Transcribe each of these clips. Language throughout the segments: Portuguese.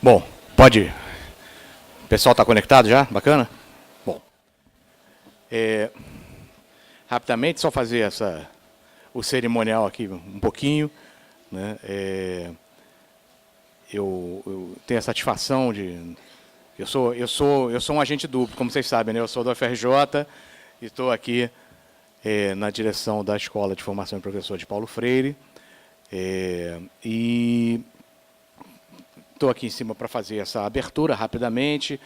Bom, pode ir. O pessoal está conectado já? Bacana? Bom. Rapidamente, só fazer o cerimonial aqui um pouquinho. Né? Eu tenho a satisfação de... Eu sou um agente duplo, como vocês sabem, né? Eu sou do UFRJ e estou aqui na direção da Escola de Formação de Professor de Paulo Freire. E estou aqui em cima para fazer essa abertura rapidamente.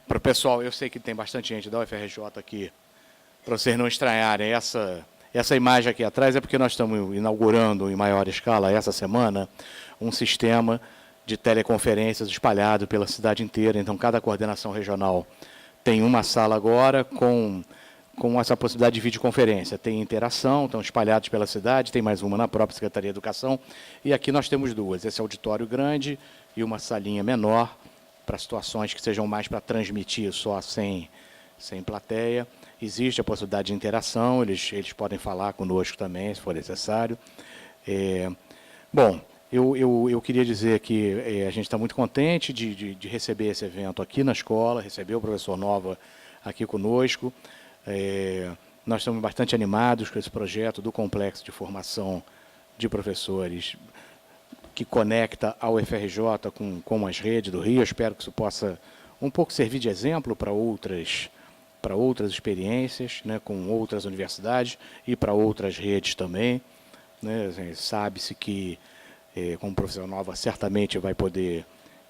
Para o pessoal, eu sei que tem bastante gente da UFRJ aqui, para vocês não estranharem, essa imagem aqui atrás é porque nós estamos inaugurando em maior escala essa semana um sistema de teleconferências espalhado pela cidade inteira. Então, cada coordenação regional tem uma sala agora com essa possibilidade de videoconferência. Tem interação, estão espalhados pela cidade, tem mais uma na própria Secretaria de Educação, e aqui nós temos duas, esse auditório grande e uma salinha menor, para situações que sejam mais para transmitir só sem plateia. Existe a possibilidade de interação, eles podem falar conosco também, se for necessário. Bom, eu queria dizer que a gente está muito contente de receber esse evento aqui na escola, receber o professor Nova aqui conosco. Nós estamos bastante animados com esse projeto do Complexo de Formação de Professores que conecta a UFRJ com as redes do Rio. Eu espero que isso possa um pouco servir de exemplo para outras experiências, né, com outras universidades e para outras redes também. Né? Sabe-se que, como o professor Nova certamente vai poder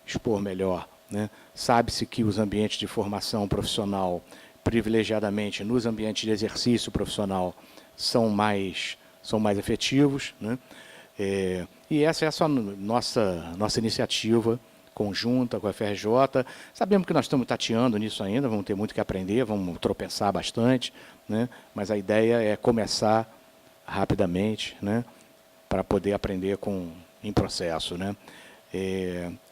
expor melhor, né? Sabe-se que os ambientes de formação profissional, privilegiadamente nos ambientes de exercício profissional, são mais efetivos, né? E essa é a nossa iniciativa conjunta com a FRJ. Sabemos que nós estamos tateando nisso ainda, vamos ter muito que aprender, vamos tropeçar bastante, né? Mas a ideia é começar rapidamente, né? Para poder aprender em processo, né?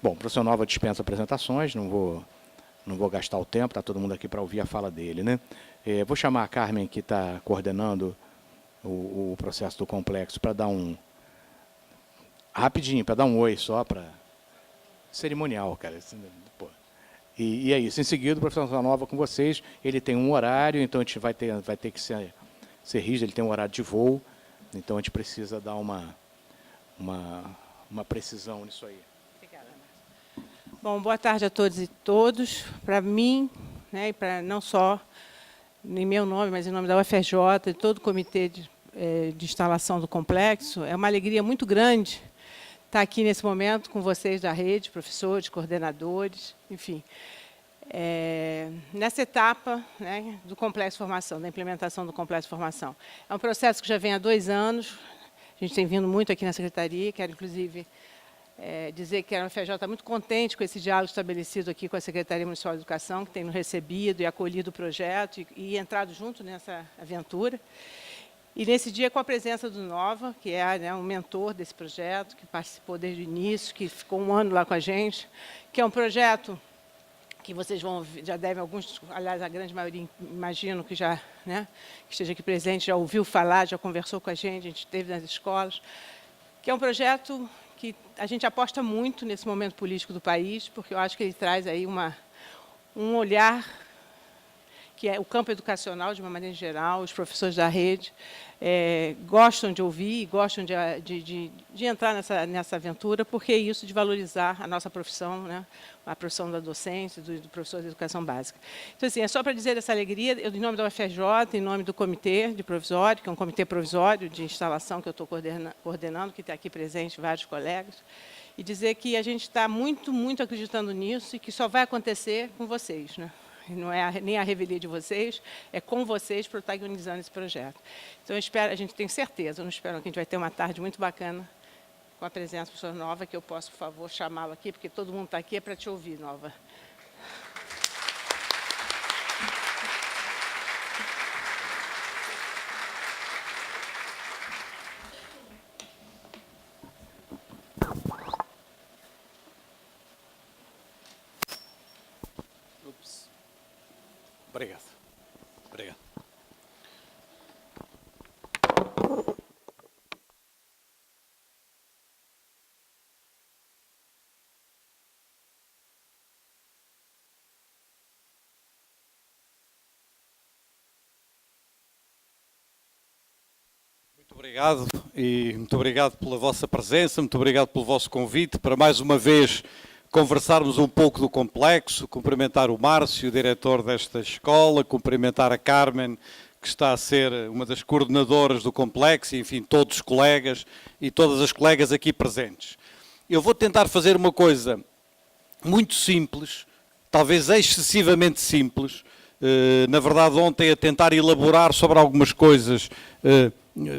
Bom, o professor Nova dispensa apresentações, não vou gastar o tempo, está todo mundo aqui para ouvir a fala dele, né? Vou chamar a Carmen, que está coordenando o processo do complexo, para dar rapidinho, para dar um oi só, para cerimonial, cara. Pô. E é isso. Em seguida, o professor Nova com vocês, ele tem um horário, então a gente vai ter que ser rígido, ele tem um horário de voo, então a gente precisa dar uma precisão nisso aí. Obrigada. Bom, boa tarde a todos e todos. Para mim, né, e para não só em meu nome, mas em nome da UFRJ e todo o comitê de instalação do complexo, é uma alegria muito grande estar aqui nesse momento com vocês da rede, professores, coordenadores, enfim, nessa etapa, né, do complexo de formação, da implementação do complexo de formação. É um processo que já vem há 2 anos, a gente tem vindo muito aqui na Secretaria, quero, inclusive, dizer que a UFRJ está muito contente com esse diálogo estabelecido aqui com a Secretaria Municipal de Educação, que tem nos recebido e acolhido o projeto e entrado junto nessa aventura. E nesse dia, com a presença do Nova, que é, né, um mentor desse projeto, que participou desde o início, que ficou 1 ano lá com a gente, que é um projeto que vocês já devem, alguns, aliás, a grande maioria, imagino que já, né, que esteja aqui presente, já ouviu falar, já conversou com a gente esteve nas escolas, que é um projeto que a gente aposta muito nesse momento político do país, porque eu acho que ele traz aí um olhar que é o campo educacional, de uma maneira geral, os professores da rede gostam de ouvir, gostam de entrar nessa aventura, porque é isso de valorizar a nossa profissão, né? A profissão da docência, do professor de educação básica. Então, assim, é só para dizer essa alegria, eu, em nome da UFRJ, em nome do comitê de provisório, que é um comitê provisório de instalação que eu estou coordenando, que está aqui presente vários colegas, e dizer que a gente está muito, muito acreditando nisso e que só vai acontecer com vocês, né? Não é nem a revelia de vocês, é com vocês protagonizando esse projeto. Então, a gente tem certeza, eu não espero que a gente vai ter uma tarde muito bacana com a presença do professor Nova, que eu posso, por favor, chamá-lo aqui, porque todo mundo está aqui é para te ouvir, Nova. Obrigado. Obrigado. Obrigado e muito obrigado pela vossa presença, muito obrigado pelo vosso convite para mais uma vez conversarmos um pouco do complexo, cumprimentar o Márcio, o diretor desta escola, cumprimentar a Carmen, que está a ser uma das coordenadoras do complexo, e, enfim, todos os colegas e todas as colegas aqui presentes. Eu vou tentar fazer uma coisa muito simples, talvez excessivamente simples. Na verdade, ontem a tentar elaborar sobre algumas coisas,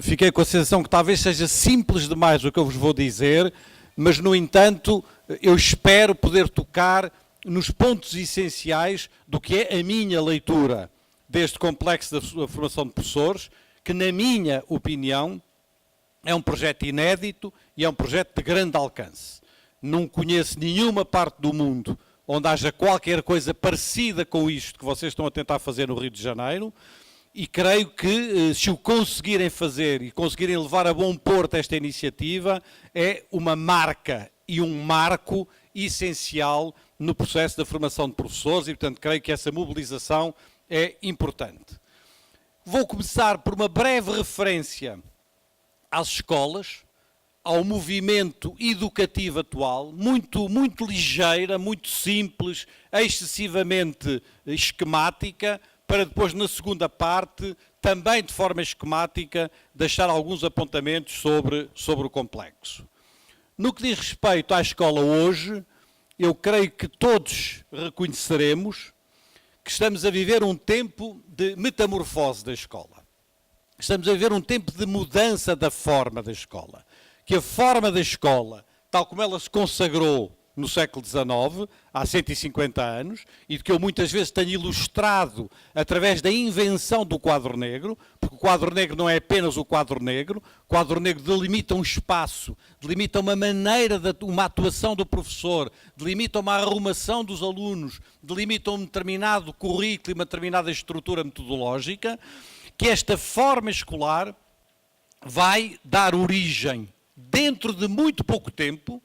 fiquei com a sensação que talvez seja simples demais o que eu vos vou dizer, mas, no entanto, eu espero poder tocar nos pontos essenciais do que é a minha leitura deste complexo da formação de professores, que, na minha opinião, é um projeto inédito e é um projeto de grande alcance. Não conheço nenhuma parte do mundo onde haja qualquer coisa parecida com isto que vocês estão a tentar fazer no Rio de Janeiro, e creio que, se o conseguirem fazer e conseguirem levar a bom porto esta iniciativa, é uma marca e um marco essencial no processo da formação de professores e, portanto, creio que essa mobilização é importante. Vou começar por uma breve referência às escolas, ao movimento educativo atual, muito ligeira, muito simples, excessivamente esquemática, para depois, na segunda parte, também de forma esquemática, deixar alguns apontamentos sobre o complexo. No que diz respeito à escola hoje, eu creio que todos reconheceremos que estamos a viver um tempo de metamorfose da escola. Estamos a viver um tempo de mudança da forma da escola. Que a forma da escola, tal como ela se consagrou no século XIX, há 150 anos, e de que eu muitas vezes tenho ilustrado através da invenção do quadro negro, porque o quadro negro não é apenas o quadro negro delimita um espaço, delimita uma maneira, uma atuação do professor, delimita uma arrumação dos alunos, delimita um determinado currículo e uma determinada estrutura metodológica, que esta forma escolar vai dar origem, dentro de muito pouco tempo,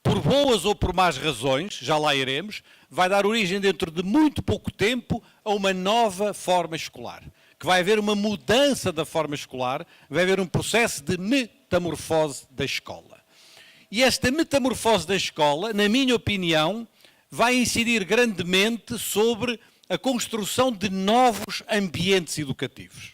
por boas ou por más razões, já lá iremos, vai dar origem dentro de muito pouco tempo a uma nova forma escolar. Que vai haver uma mudança da forma escolar, vai haver um processo de metamorfose da escola. E esta metamorfose da escola, na minha opinião, vai incidir grandemente sobre a construção de novos ambientes educativos.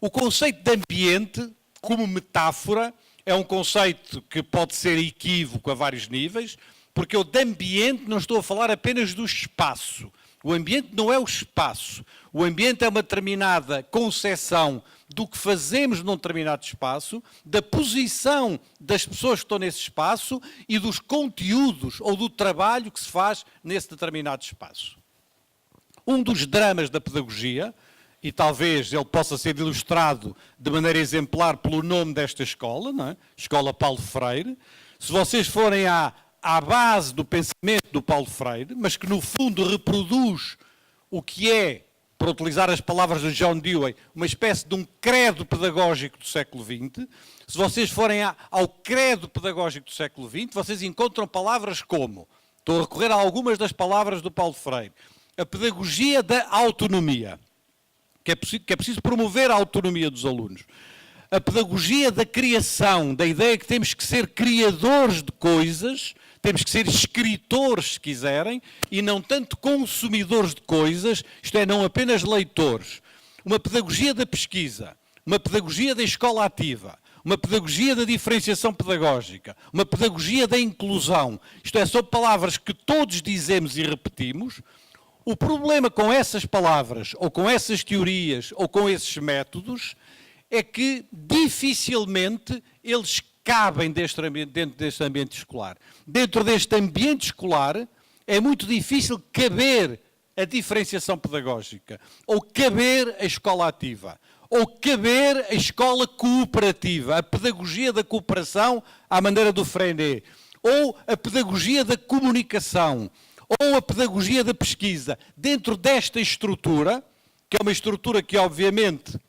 O conceito de ambiente, como metáfora, é um conceito que pode ser equívoco a vários níveis, porque eu de ambiente não estou a falar apenas do espaço. O ambiente não é o espaço. O ambiente é uma determinada concepção do que fazemos num determinado espaço, da posição das pessoas que estão nesse espaço e dos conteúdos ou do trabalho que se faz nesse determinado espaço. Um dos dramas da pedagogia, e talvez ele possa ser ilustrado de maneira exemplar pelo nome desta escola, não é? Escola Paulo Freire. Se vocês forem à base do pensamento do Paulo Freire, mas que no fundo reproduz o que é, para utilizar as palavras de John Dewey, uma espécie de um credo pedagógico do século XX, se vocês forem ao credo pedagógico do século XX, vocês encontram palavras como, estou a recorrer a algumas das palavras do Paulo Freire, a pedagogia da autonomia, que é preciso promover a autonomia dos alunos. A pedagogia da criação, da ideia que temos que ser criadores de coisas, temos que ser escritores, se quiserem, e não tanto consumidores de coisas, isto é, não apenas leitores. Uma pedagogia da pesquisa, uma pedagogia da escola ativa, uma pedagogia da diferenciação pedagógica, uma pedagogia da inclusão. Isto é, são palavras que todos dizemos e repetimos. O problema com essas palavras, ou com essas teorias, ou com esses métodos, é que dificilmente eles cabem dentro deste ambiente escolar. Dentro deste ambiente escolar é muito difícil caber a diferenciação pedagógica, ou caber a escola ativa, ou caber a escola cooperativa, a pedagogia da cooperação à maneira do Freinet, ou a pedagogia da comunicação, ou a pedagogia da pesquisa, dentro desta estrutura, que é uma estrutura que, obviamente,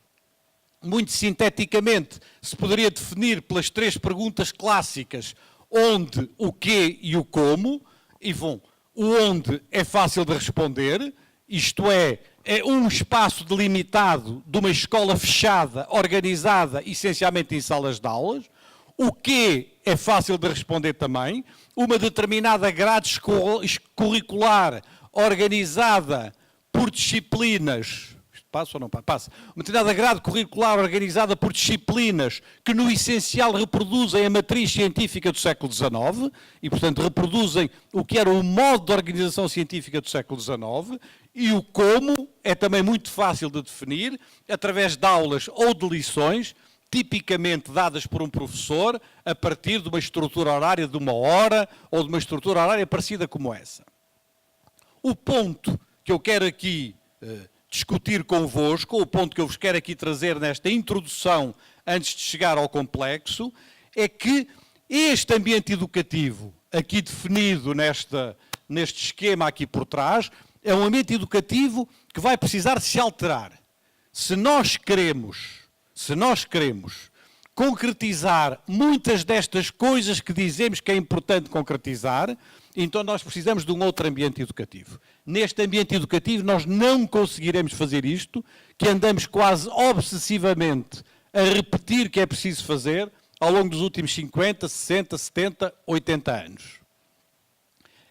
muito sinteticamente, se poderia definir pelas três perguntas clássicas, onde, o quê e o como, e bom, o onde é fácil de responder, isto é, é um espaço delimitado de uma escola fechada, organizada essencialmente em salas de aulas. O quê é fácil de responder também. Uma determinada grade curricular organizada por disciplinas. Isto passa ou não passa? Uma determinada grade curricular organizada por disciplinas que no essencial reproduzem a matriz científica do século XIX e, portanto, reproduzem o que era o modo de organização científica do século XIX. E o como é também muito fácil de definir, através de aulas ou de lições, tipicamente dadas por um professor, a partir de uma estrutura horária de 1 hora, ou de uma estrutura horária parecida como essa. O ponto que eu quero aqui discutir convosco, o ponto que eu vos quero aqui trazer nesta introdução, antes de chegar ao complexo, é que este ambiente educativo, aqui definido neste esquema aqui por trás, é um ambiente educativo que vai precisar de se alterar. Se nós queremos concretizar muitas destas coisas que dizemos que é importante concretizar, então nós precisamos de um outro ambiente educativo. Neste ambiente educativo nós não conseguiremos fazer isto, que andamos quase obsessivamente a repetir que é preciso fazer ao longo dos últimos 50, 60, 70, 80 anos.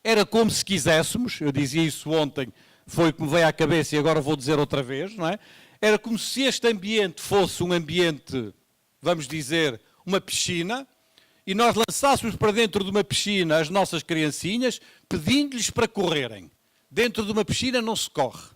Era como se quiséssemos, eu dizia isso ontem, foi o que me veio à cabeça e agora vou dizer outra vez, não é? Era como se este ambiente fosse um ambiente, vamos dizer, uma piscina, e nós lançássemos para dentro de uma piscina as nossas criancinhas, pedindo-lhes para correrem. Dentro de uma piscina não se corre.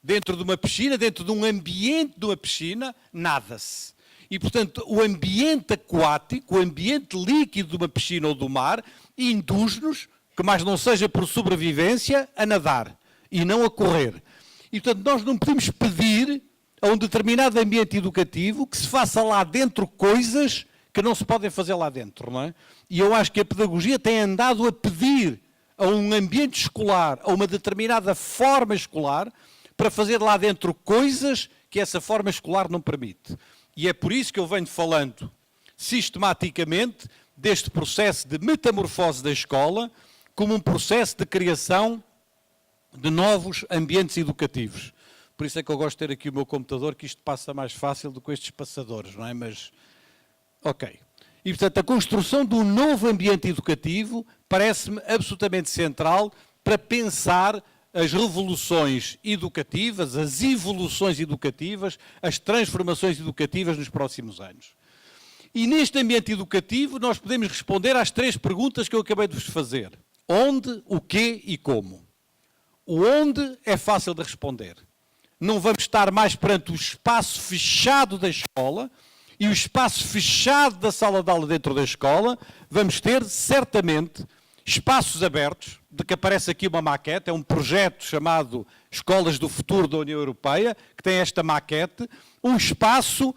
Dentro de uma piscina, dentro de um ambiente de uma piscina, nada-se. E, portanto, o ambiente aquático, o ambiente líquido de uma piscina ou do mar, induz-nos, que mais não seja por sobrevivência, a nadar e não a correr. E, portanto, nós não podemos pedir a um determinado ambiente educativo que se faça lá dentro coisas que não se podem fazer lá dentro, não é? E eu acho que a pedagogia tem andado a pedir a um ambiente escolar, a uma determinada forma escolar, para fazer lá dentro coisas que essa forma escolar não permite. E é por isso que eu venho falando sistematicamente deste processo de metamorfose da escola como um processo de criação de novos ambientes educativos. Por isso é que eu gosto de ter aqui o meu computador, que isto passa mais fácil do que estes passadores, não é? Mas, ok. E, portanto, a construção de um novo ambiente educativo parece-me absolutamente central para pensar as revoluções educativas, as evoluções educativas, as transformações educativas nos próximos anos. E neste ambiente educativo nós podemos responder às 3 perguntas que eu acabei de vos fazer. Onde, o quê e como. O onde é fácil de responder. Não vamos estar mais perante o espaço fechado da escola e o espaço fechado da sala de aula dentro da escola. Vamos ter, certamente, espaços abertos, de que aparece aqui uma maquete, é um projeto chamado Escolas do Futuro da União Europeia, que tem esta maquete, um espaço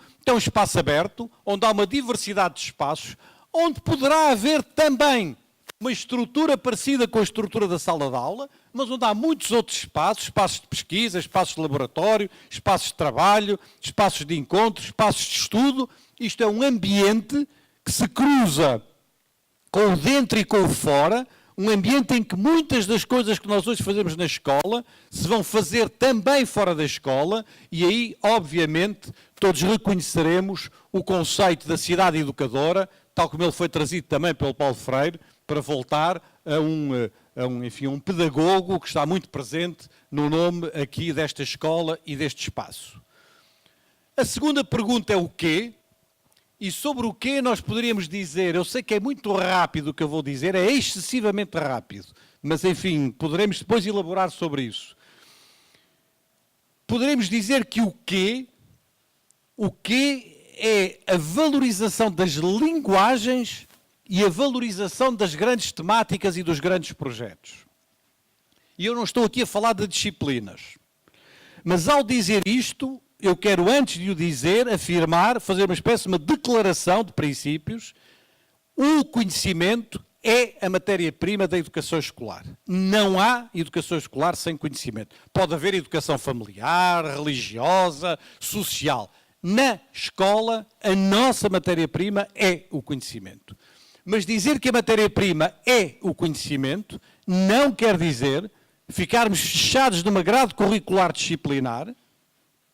aberto, onde há uma diversidade de espaços, onde poderá haver também uma estrutura parecida com a estrutura da sala de aula, mas onde há muitos outros espaços, espaços de pesquisa, espaços de laboratório, espaços de trabalho, espaços de encontro, espaços de estudo. Isto é um ambiente que se cruza com o dentro e com o fora, um ambiente em que muitas das coisas que nós hoje fazemos na escola se vão fazer também fora da escola, e aí, obviamente, todos reconheceremos o conceito da cidade educadora, tal como ele foi trazido também pelo Paulo Freire, para voltar a um pedagogo que está muito presente no nome aqui desta escola e deste espaço. A segunda pergunta é o quê? E sobre o quê nós poderíamos dizer, eu sei que é muito rápido o que eu vou dizer, é excessivamente rápido, mas enfim, poderemos depois elaborar sobre isso. Poderemos dizer que o quê é a valorização das linguagens e a valorização das grandes temáticas e dos grandes projetos. E eu não estou aqui a falar de disciplinas, mas ao dizer isto, eu quero, antes de o dizer, afirmar, fazer uma espécie de uma declaração de princípios. O conhecimento é a matéria-prima da educação escolar. Não há educação escolar sem conhecimento. Pode haver educação familiar, religiosa, social. Na escola, a nossa matéria-prima é o conhecimento. Mas dizer que a matéria-prima é o conhecimento não quer dizer ficarmos fechados numa grade curricular disciplinar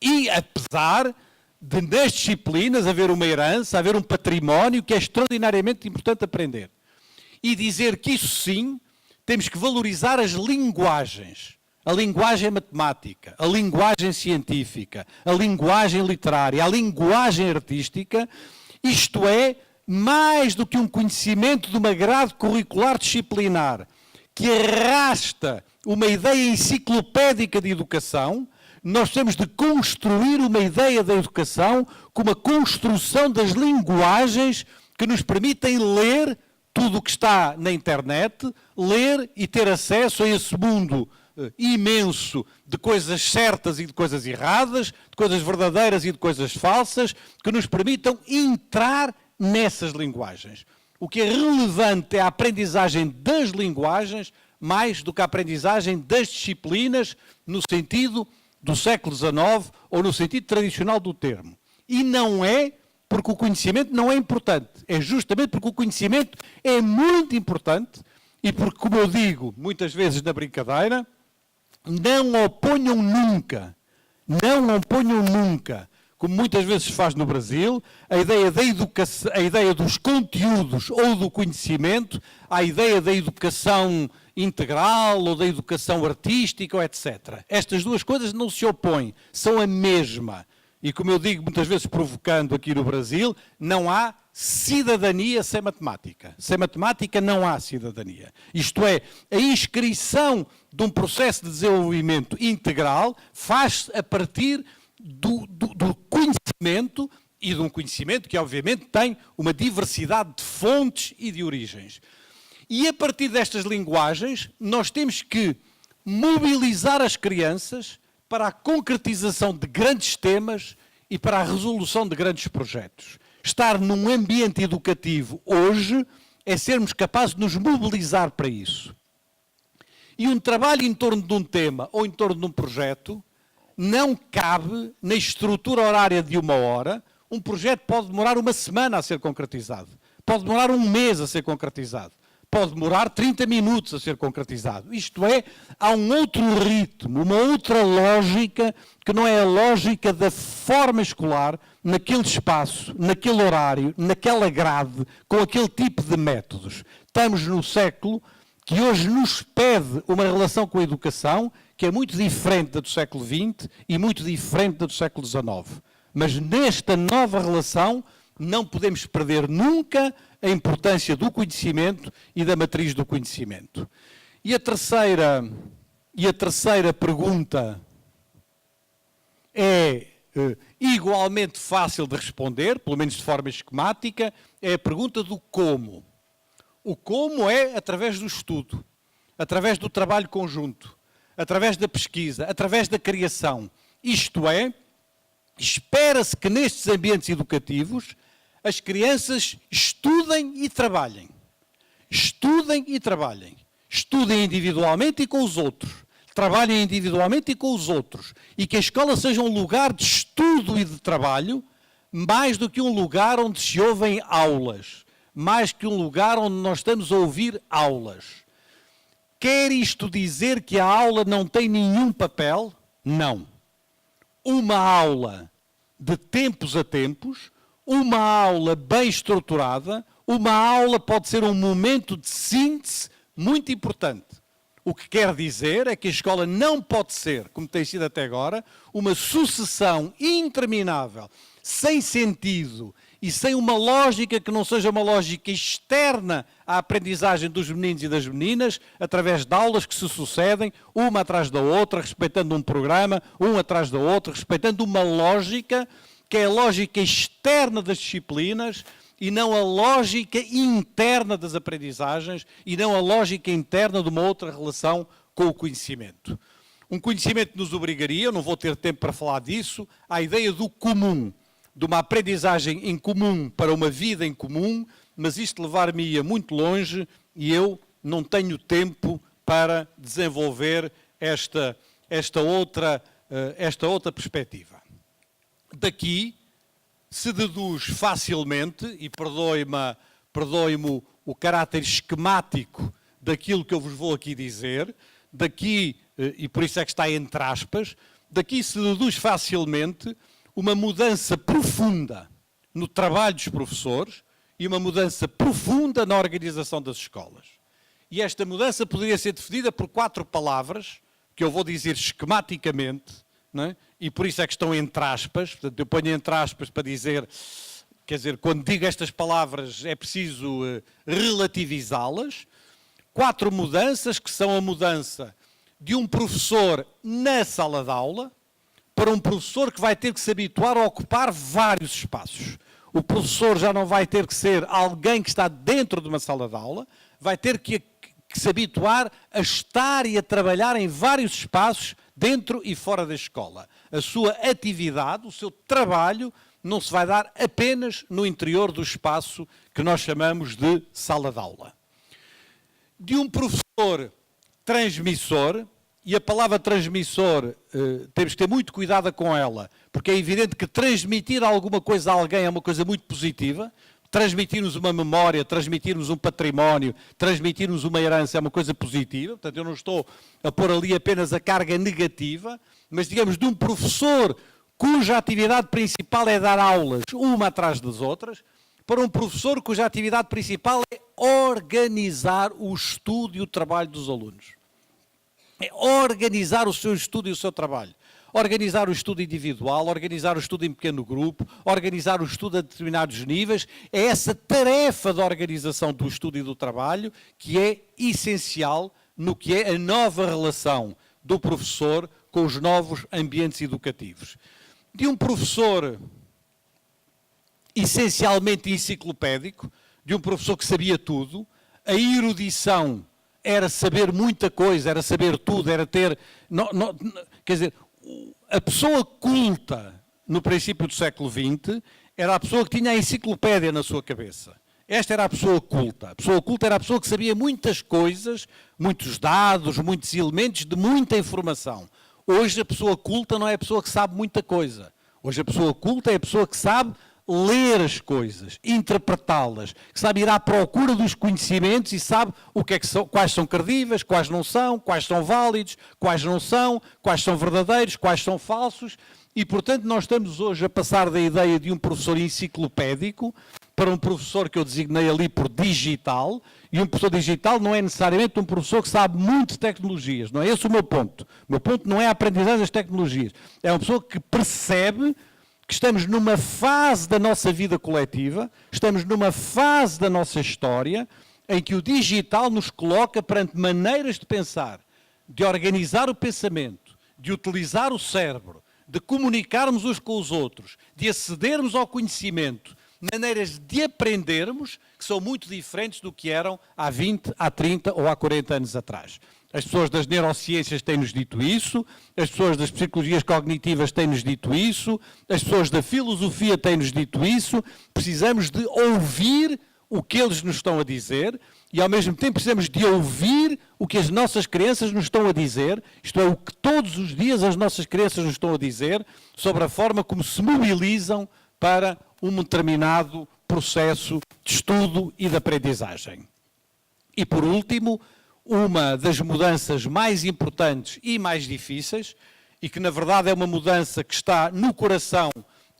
e, apesar de nas disciplinas haver uma herança, haver um património que é extraordinariamente importante aprender. E dizer que isso sim, temos que valorizar as linguagens. A linguagem matemática, a linguagem científica, a linguagem literária, a linguagem artística, isto é, mais do que um conhecimento de uma grade curricular disciplinar que arrasta uma ideia enciclopédica de educação, nós temos de construir uma ideia da educação como a construção das linguagens que nos permitem ler tudo o que está na internet, ler e ter acesso a esse mundo imenso de coisas certas e de coisas erradas, de coisas verdadeiras e de coisas falsas, que nos permitam entrar nessas linguagens. O que é relevante é a aprendizagem das linguagens, mais do que a aprendizagem das disciplinas, no sentido do século XIX ou no sentido tradicional do termo. E não é porque o conhecimento não é importante, é justamente porque o conhecimento é muito importante e porque, como eu digo muitas vezes na brincadeira, não oponham nunca, como muitas vezes se faz no Brasil, a ideia da educação, a ideia dos conteúdos ou do conhecimento, à ideia da educação integral ou da educação artística, ou etc. Estas duas coisas não se opõem, são a mesma. E como eu digo muitas vezes provocando aqui no Brasil, não há cidadania sem matemática. Sem matemática não há cidadania. Isto é, a inscrição de um processo de desenvolvimento integral faz-se a partir do conhecimento e de um conhecimento que obviamente tem uma diversidade de fontes e de origens. E a partir destas linguagens nós temos que mobilizar as crianças para a concretização de grandes temas e para a resolução de grandes projetos. Estar num ambiente educativo hoje é sermos capazes de nos mobilizar para isso. E um trabalho em torno de um tema ou em torno de um projeto não cabe na estrutura horária de 1 hora. Um projeto pode demorar 1 semana a ser concretizado, pode demorar 1 mês a ser concretizado, pode demorar 30 minutos a ser concretizado. Isto é, há um outro ritmo, uma outra lógica, que não é a lógica da forma escolar, naquele espaço, naquele horário, naquela grade, com aquele tipo de métodos. Estamos no século que hoje nos pede uma relação com a educação que é muito diferente da do século XX e muito diferente da do século XIX. Mas nesta nova relação não podemos perder nunca a importância do conhecimento e da matriz do conhecimento. E a terceira pergunta é igualmente fácil de responder, pelo menos de forma esquemática, é a pergunta do como. O como é através do estudo, através do trabalho conjunto, através da pesquisa, através da criação. Isto é, espera-se que nestes ambientes educativos as crianças estudem e trabalhem. Estudem e trabalhem. Estudem individualmente e com os outros. Trabalhem individualmente e com os outros. E que a escola seja um lugar de estudo e de trabalho, mais do que um lugar onde se ouvem aulas. Mais que um lugar onde nós estamos a ouvir aulas. Quer isto dizer que a aula não tem nenhum papel? Não. Uma aula de tempos a tempos, uma aula bem estruturada, uma aula pode ser um momento de síntese muito importante. O que quer dizer é que a escola não pode ser, como tem sido até agora, uma sucessão interminável, sem sentido e sem uma lógica que não seja uma lógica externa à aprendizagem dos meninos e das meninas, através de aulas que se sucedem, uma atrás da outra, respeitando um programa, um atrás da outra, respeitando uma lógica que é a lógica externa das disciplinas e não a lógica interna das aprendizagens e não a lógica interna de uma outra relação com o conhecimento. Um conhecimento que nos obrigaria, eu não vou ter tempo para falar disso, à ideia do comum, de uma aprendizagem em comum para uma vida em comum, mas isto levar-me-ia muito longe e eu não tenho tempo para desenvolver esta outra perspectiva. Daqui se deduz facilmente, e perdoe-me o caráter esquemático daquilo que eu vos vou aqui dizer, daqui e por isso é que está entre aspas, daqui se deduz facilmente uma mudança profunda no trabalho dos professores e uma mudança profunda na organização das escolas. E esta mudança poderia ser definida por 4 palavras, que eu vou dizer esquematicamente, não é? E por isso é que estão entre aspas, portanto eu ponho entre aspas para dizer, quer dizer, quando digo estas palavras é preciso relativizá-las. 4 mudanças, que são a mudança de um professor na sala de aula para um professor que vai ter que se habituar a ocupar vários espaços. O professor já não vai ter que ser alguém que está dentro de uma sala de aula, vai ter que se habituar a estar e a trabalhar em vários espaços dentro e fora da escola. A sua atividade, o seu trabalho, não se vai dar apenas no interior do espaço que nós chamamos de sala de aula. De um professor transmissor, e a palavra transmissor, temos que ter muito cuidado com ela, porque é evidente que transmitir alguma coisa a alguém é uma coisa muito positiva. Transmitir-nos uma memória, transmitir-nos um património, transmitir-nos uma herança é uma coisa positiva. Portanto, eu não estou a pôr ali apenas a carga negativa, mas, digamos, de um professor cuja atividade principal é dar aulas, uma atrás das outras, para um professor cuja atividade principal é organizar o estudo e o trabalho dos alunos. É organizar o seu estudo e o seu trabalho. Organizar o estudo individual, organizar o estudo em pequeno grupo, organizar o estudo a determinados níveis. É essa tarefa de organização do estudo e do trabalho que é essencial no que é a nova relação do professor com os novos ambientes educativos. De um professor essencialmente enciclopédico, de um professor que sabia tudo, a erudição era saber muita coisa, era saber tudo, era ter... quer dizer, a pessoa culta no princípio do século XX era a pessoa que tinha a enciclopédia na sua cabeça. Esta era a pessoa culta. A pessoa culta era a pessoa que sabia muitas coisas, muitos dados, muitos elementos de muita informação. Hoje a pessoa culta não é a pessoa que sabe muita coisa. Hoje a pessoa culta é a pessoa que sabe ler as coisas, interpretá-las, que sabe ir à procura dos conhecimentos e sabe o que é que são, quais são credíveis, quais não são, quais são válidos, quais não são, quais são verdadeiros, quais são falsos. E, portanto, nós estamos hoje a passar da ideia de um professor enciclopédico para um professor que eu designei ali por digital, e um professor digital não é necessariamente um professor que sabe muito de tecnologias, não é esse o meu ponto. O meu ponto não é a aprendizagem das tecnologias, é uma pessoa que percebe que estamos numa fase da nossa vida coletiva, estamos numa fase da nossa história, em que o digital nos coloca perante maneiras de pensar, de organizar o pensamento, de utilizar o cérebro, de comunicarmos uns com os outros, de acedermos ao conhecimento, maneiras de aprendermos que são muito diferentes do que eram há 20, há 30 ou há 40 anos atrás. As pessoas das neurociências têm-nos dito isso, as pessoas das psicologias cognitivas têm-nos dito isso, as pessoas da filosofia têm-nos dito isso. Precisamos de ouvir o que eles nos estão a dizer e, ao mesmo tempo, precisamos de ouvir o que as nossas crianças nos estão a dizer, isto é, o que todos os dias as nossas crianças nos estão a dizer sobre a forma como se mobilizam para um determinado processo de estudo e de aprendizagem. E, por último, uma das mudanças mais importantes e mais difíceis, e que na verdade é uma mudança que está no coração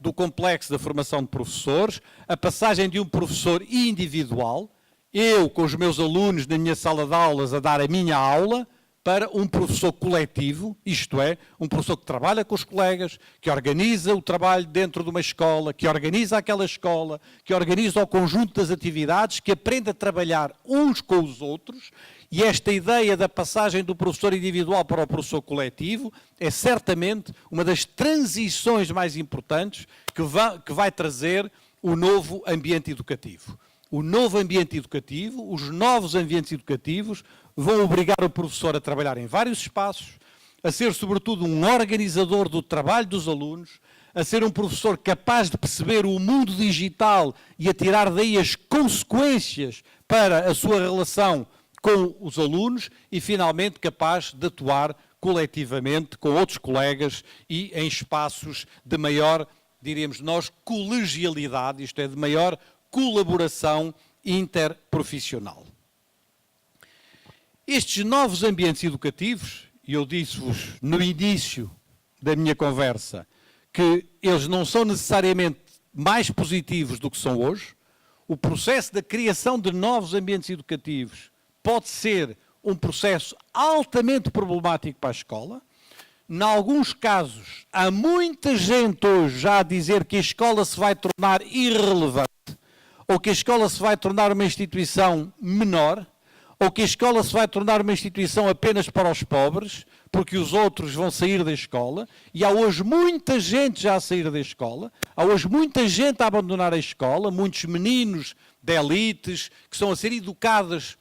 do complexo da formação de professores, a passagem de um professor individual, eu com os meus alunos na minha sala de aulas a dar a minha aula, para um professor coletivo, isto é, um professor que trabalha com os colegas, que organiza o trabalho dentro de uma escola, que organiza aquela escola, que organiza o conjunto das atividades, que aprende a trabalhar uns com os outros. E esta ideia da passagem do professor individual para o professor coletivo é certamente uma das transições mais importantes que vai trazer o novo ambiente educativo. O novo ambiente educativo, os novos ambientes educativos vão obrigar o professor a trabalhar em vários espaços, a ser sobretudo um organizador do trabalho dos alunos, a ser um professor capaz de perceber o mundo digital e a tirar daí as consequências para a sua relação com os alunos e, finalmente, capaz de atuar coletivamente com outros colegas e em espaços de maior, diríamos nós, colegialidade, isto é, de maior colaboração interprofissional. Estes novos ambientes educativos, e eu disse-vos no início da minha conversa, que eles não são necessariamente mais positivos do que são hoje, o processo da criação de novos ambientes educativos pode ser um processo altamente problemático para a escola. Em alguns casos, há muita gente hoje já a dizer que a escola se vai tornar irrelevante, ou que a escola se vai tornar uma instituição menor, ou que a escola se vai tornar uma instituição apenas para os pobres, porque os outros vão sair da escola, e há hoje muita gente já a sair da escola, há hoje muita gente a abandonar a escola, muitos meninos de elites que estão a ser educados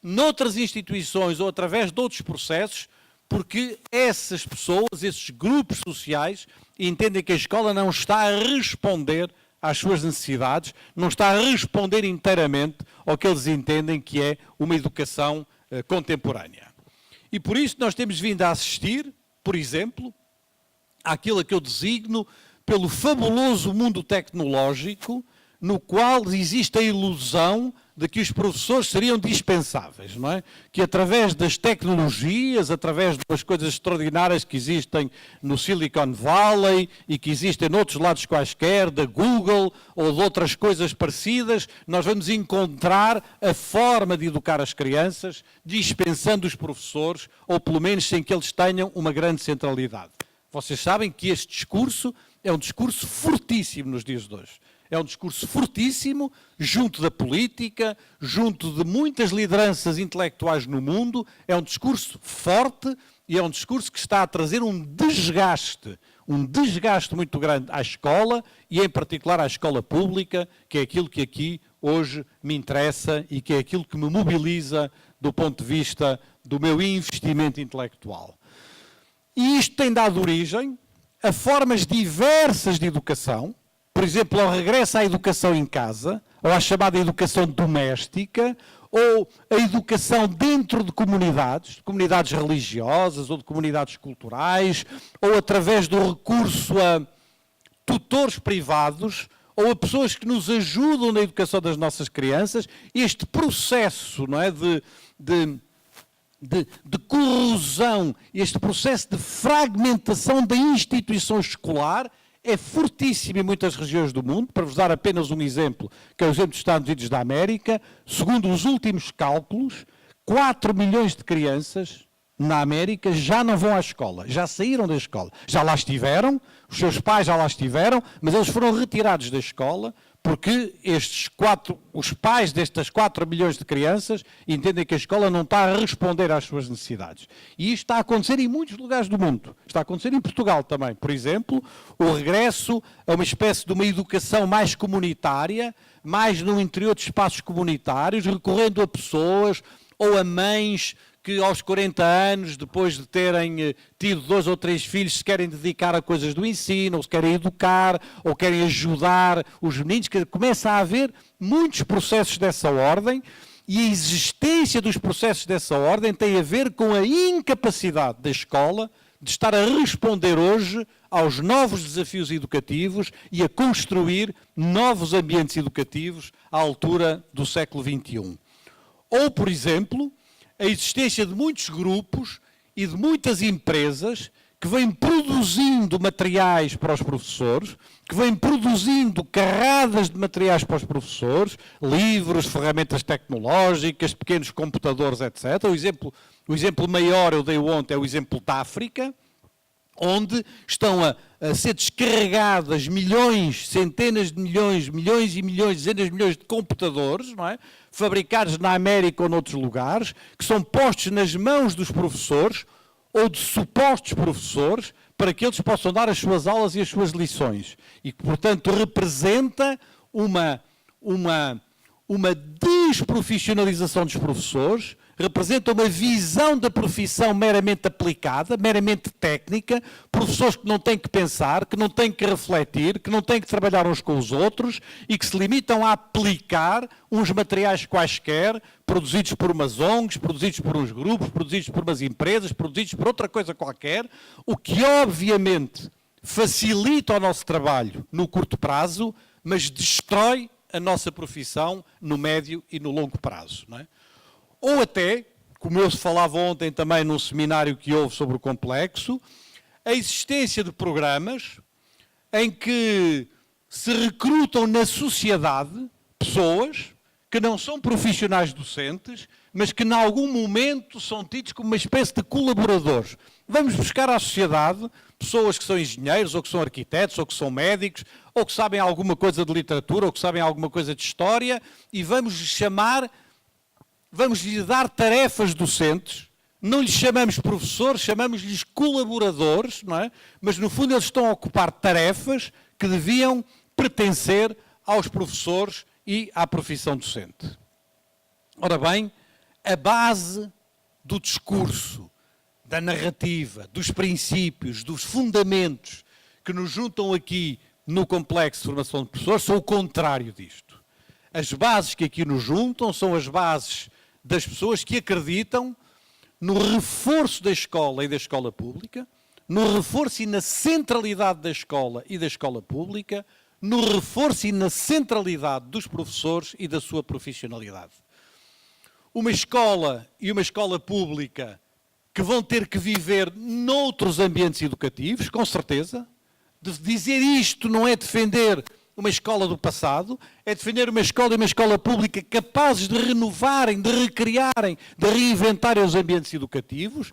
noutras instituições ou através de outros processos, porque essas pessoas, esses grupos sociais, entendem que a escola não está a responder às suas necessidades, não está a responder inteiramente ao que eles entendem que é uma educação contemporânea. E por isso nós temos vindo a assistir, por exemplo, àquilo que eu designo pelo fabuloso mundo tecnológico, no qual existe a ilusão de que os professores seriam dispensáveis, não é? Que através das tecnologias, através das coisas extraordinárias que existem no Silicon Valley e que existem noutros lados quaisquer, da Google ou de outras coisas parecidas, nós vamos encontrar a forma de educar as crianças, dispensando os professores, ou pelo menos sem que eles tenham uma grande centralidade. Vocês sabem que este discurso é um discurso fortíssimo nos dias de hoje. É um discurso fortíssimo, junto da política, junto de muitas lideranças intelectuais no mundo. É um discurso forte e é um discurso que está a trazer um desgaste muito grande à escola e, em particular, à escola pública, que é aquilo que aqui hoje me interessa e que é aquilo que me mobiliza do ponto de vista do meu investimento intelectual. E isto tem dado origem a formas diversas de educação, por exemplo, ao regresso à educação em casa, ou à chamada educação doméstica, ou a educação dentro de comunidades religiosas ou de comunidades culturais, ou através do recurso a tutores privados, ou a pessoas que nos ajudam na educação das nossas crianças. Este processo, não é, de corrosão, este processo de fragmentação da instituição escolar é fortíssimo em muitas regiões do mundo. Para vos dar apenas um exemplo, que é o exemplo dos Estados Unidos da América, segundo os últimos cálculos, 4 milhões de crianças na América já não vão à escola, já saíram da escola. Já lá estiveram, os seus pais já lá estiveram, mas eles foram retirados da escola porque os pais destas 4 milhões de crianças entendem que a escola não está a responder às suas necessidades. E isto está a acontecer em muitos lugares do mundo. Está a acontecer em Portugal também. Por exemplo, o regresso a uma espécie de uma educação mais comunitária, mais no interior de espaços comunitários, recorrendo a pessoas ou a mães que aos 40 anos, depois de terem tido 2 ou 3 filhos, se querem dedicar a coisas do ensino, ou se querem educar, ou querem ajudar os meninos, que começa a haver muitos processos dessa ordem, e a existência dos processos dessa ordem tem a ver com a incapacidade da escola de estar a responder hoje aos novos desafios educativos e a construir novos ambientes educativos à altura do século XXI. Ou, por exemplo, a existência de muitos grupos e de muitas empresas que vêm produzindo materiais para os professores, que vêm produzindo carradas de materiais para os professores, livros, ferramentas tecnológicas, pequenos computadores, etc. O exemplo maior eu dei ontem é o exemplo da África, onde estão a ser descarregadas milhões, centenas de milhões, milhões e milhões, dezenas de milhões de computadores, não é? Fabricados na América ou noutros lugares, que são postos nas mãos dos professores ou de supostos professores para que eles possam dar as suas aulas e as suas lições. E que, portanto, representa uma desprofissionalização dos professores, representa uma visão da profissão meramente aplicada, meramente técnica, professores que não têm que pensar, que não têm que refletir, que não têm que trabalhar uns com os outros e que se limitam a aplicar uns materiais quaisquer, produzidos por umas ONGs, produzidos por uns grupos, produzidos por umas empresas, produzidos por outra coisa qualquer, o que obviamente facilita o nosso trabalho no curto prazo, mas destrói a nossa profissão no médio e no longo prazo, não é? Ou até, como eu se falava ontem também num seminário que houve sobre o complexo, a existência de programas em que se recrutam na sociedade pessoas que não são profissionais docentes, mas que, em algum momento, são tidos como uma espécie de colaboradores. Vamos buscar à sociedade pessoas que são engenheiros, ou que são arquitetos, ou que são médicos, ou que sabem alguma coisa de literatura, ou que sabem alguma coisa de história, e vamos-lhes dar tarefas docentes. Não lhes chamamos professores, chamamos-lhes colaboradores, não é? Mas, no fundo, eles estão a ocupar tarefas que deviam pertencer aos professores e à profissão docente. Ora bem, a base do discurso, da narrativa, dos princípios, dos fundamentos que nos juntam aqui no complexo de formação de professores são o contrário disto. As bases que aqui nos juntam são as bases das pessoas que acreditam no reforço da escola e da escola pública, no reforço e na centralidade da escola e da escola pública, no reforço e na centralidade dos professores e da sua profissionalidade. Uma escola e uma escola pública que vão ter que viver noutros ambientes educativos, com certeza. De dizer isto não é defender uma escola do passado, é defender uma escola e uma escola pública capazes de renovarem, de recriarem, de reinventarem os ambientes educativos.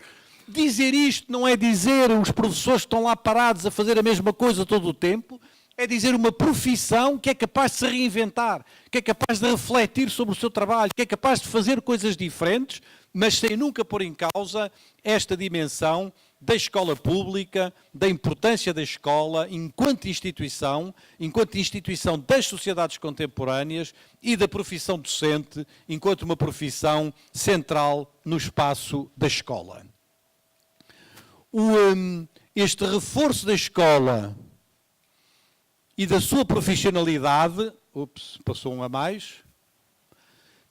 Dizer isto não é dizer os professores que estão lá parados a fazer a mesma coisa todo o tempo, é dizer uma profissão que é capaz de se reinventar, que é capaz de refletir sobre o seu trabalho, que é capaz de fazer coisas diferentes, mas sem nunca pôr em causa esta dimensão da escola pública, da importância da escola enquanto instituição das sociedades contemporâneas e da profissão docente enquanto uma profissão central no espaço da escola. Este reforço da escola e da sua profissionalidade, passou um a mais,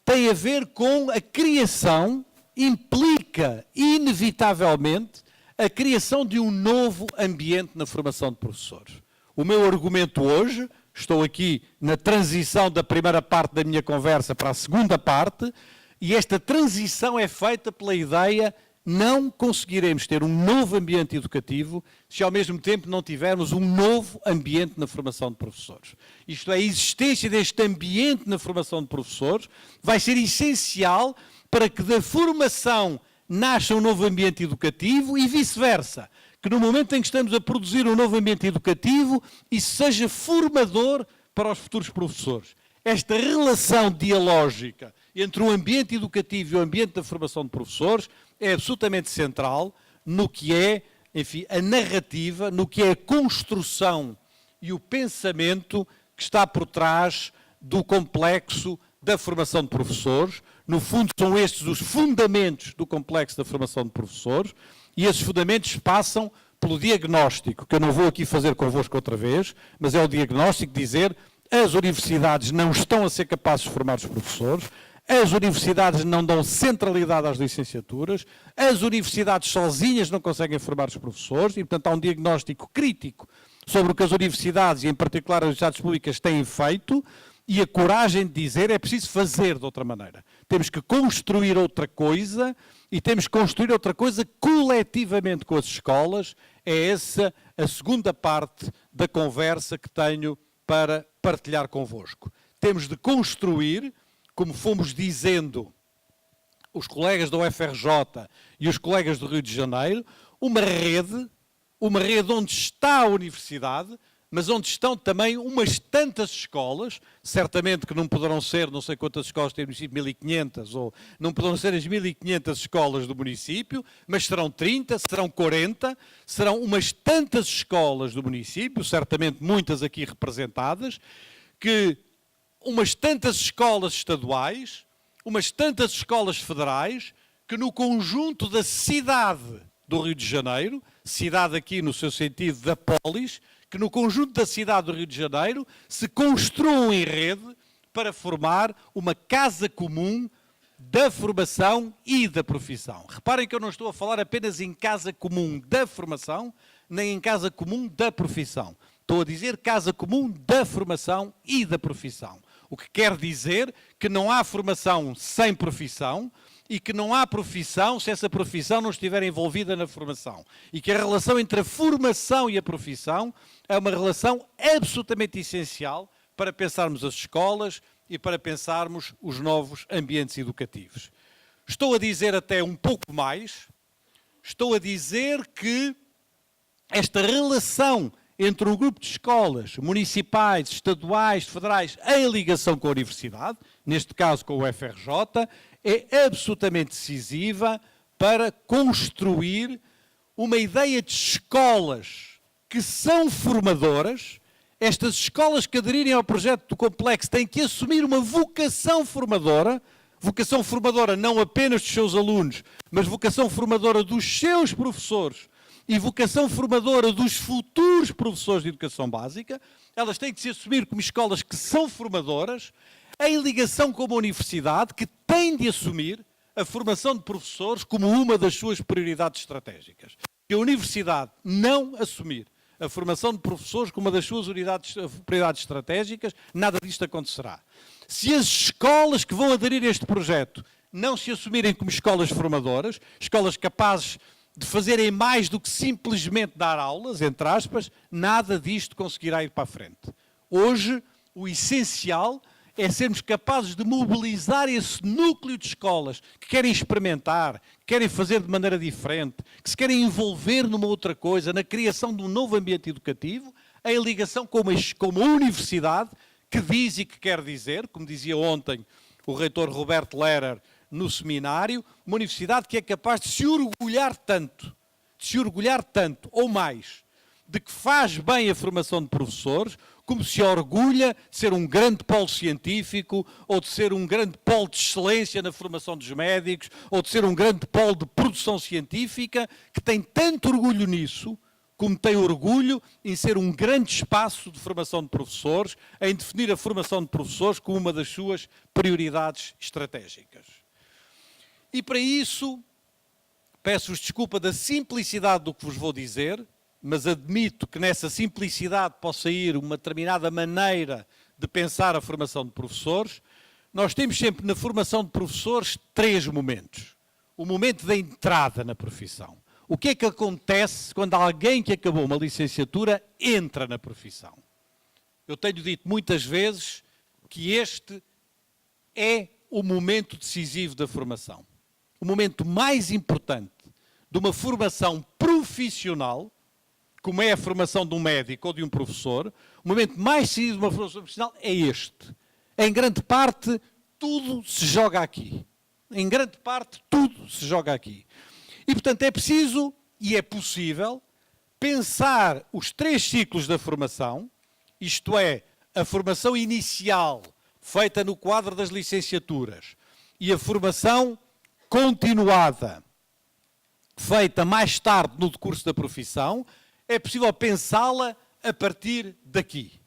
tem a ver com a criação, implica inevitavelmente a criação de um novo ambiente na formação de professores. O meu argumento hoje, estou aqui na transição da primeira parte da minha conversa para a segunda parte, e esta transição é feita pela ideia não conseguiremos ter um novo ambiente educativo se ao mesmo tempo não tivermos um novo ambiente na formação de professores. Isto é, a existência deste ambiente na formação de professores vai ser essencial para que da formação nasça um novo ambiente educativo e vice-versa. Que no momento em que estamos a produzir um novo ambiente educativo, isso seja formador para os futuros professores. Esta relação dialógica entre o ambiente educativo e o ambiente da formação de professores é absolutamente central no que é, enfim, a narrativa, no que é a construção e o pensamento que está por trás do complexo da formação de professores. No fundo, são estes os fundamentos do complexo da formação de professores, e esses fundamentos passam pelo diagnóstico, que eu não vou aqui fazer convosco outra vez, mas é o diagnóstico de dizer as universidades não estão a ser capazes de formar os professores, as universidades não dão centralidade às licenciaturas, as universidades sozinhas não conseguem formar os professores, e portanto há um diagnóstico crítico sobre o que as universidades, e em particular as universidades públicas, têm feito, e a coragem de dizer é preciso fazer de outra maneira. Temos que construir outra coisa, e temos que construir outra coisa coletivamente com as escolas. É essa a segunda parte da conversa que tenho para partilhar convosco. Temos de construir, como fomos dizendo os colegas da UFRJ e os colegas do Rio de Janeiro, uma rede onde está a universidade, mas onde estão também umas tantas escolas, certamente que não poderão ser, não sei quantas escolas tem o município, 1.500, ou não poderão ser as 1.500 escolas do município, mas serão 30, serão 40, serão umas tantas escolas do município, certamente muitas aqui representadas, que umas tantas escolas estaduais, umas tantas escolas federais, que no conjunto da cidade do Rio de Janeiro, cidade aqui no seu sentido da polis, que no conjunto da cidade do Rio de Janeiro se construam em rede para formar uma casa comum da formação e da profissão. Reparem que eu não estou a falar apenas em casa comum da formação, nem em casa comum da profissão. Estou a dizer casa comum da formação e da profissão. O que quer dizer que não há formação sem profissão, e que não há profissão se essa profissão não estiver envolvida na formação. E que a relação entre a formação e a profissão é uma relação absolutamente essencial para pensarmos as escolas e para pensarmos os novos ambientes educativos. Estou a dizer até um pouco mais, estou a dizer que esta relação entre um grupo de escolas municipais, estaduais, federais, em ligação com a universidade, neste caso com o FRJ, é absolutamente decisiva para construir uma ideia de escolas que são formadoras. Estas escolas que aderirem ao projeto do complexo têm que assumir uma vocação formadora não apenas dos seus alunos, mas vocação formadora dos seus professores e vocação formadora dos futuros professores de educação básica. Elas têm que se assumir como escolas que são formadoras, em ligação com uma universidade que tem de assumir a formação de professores como uma das suas prioridades estratégicas. Se a universidade não assumir a formação de professores como uma das suas prioridades estratégicas, nada disto acontecerá. Se as escolas que vão aderir a este projeto não se assumirem como escolas formadoras, escolas capazes de fazerem mais do que simplesmente dar aulas, entre aspas, nada disto conseguirá ir para a frente. Hoje, o essencial é sermos capazes de mobilizar esse núcleo de escolas que querem experimentar, que querem fazer de maneira diferente, que se querem envolver numa outra coisa, na criação de um novo ambiente educativo, em ligação com uma universidade que diz e que quer dizer, como dizia ontem o reitor Roberto Lehrer no seminário, uma universidade que é capaz de se orgulhar tanto ou mais, de que faz bem a formação de professores, como se orgulha de ser um grande polo científico, ou de ser um grande polo de excelência na formação dos médicos, ou de ser um grande polo de produção científica, que tem tanto orgulho nisso, como tem orgulho em ser um grande espaço de formação de professores, em definir a formação de professores como uma das suas prioridades estratégicas. E para isso, peço-vos desculpa da simplicidade do que vos vou dizer, mas admito que nessa simplicidade possa ir uma determinada maneira de pensar a formação de professores. Nós temos sempre na formação de professores 3 momentos. O momento da entrada na profissão. O que é que acontece quando alguém que acabou uma licenciatura entra na profissão? Eu tenho dito muitas vezes que este é o momento decisivo da formação. O momento mais importante de uma formação profissional, como é a formação de um médico ou de um professor, o momento mais decisivo de uma formação profissional é este. Em grande parte, tudo se joga aqui. Em grande parte, tudo se joga aqui. E, portanto, é preciso e é possível pensar os 3 ciclos da formação, isto é, a formação inicial, feita no quadro das licenciaturas, e a formação continuada, feita mais tarde no decurso da profissão, é possível pensá-la a partir daqui.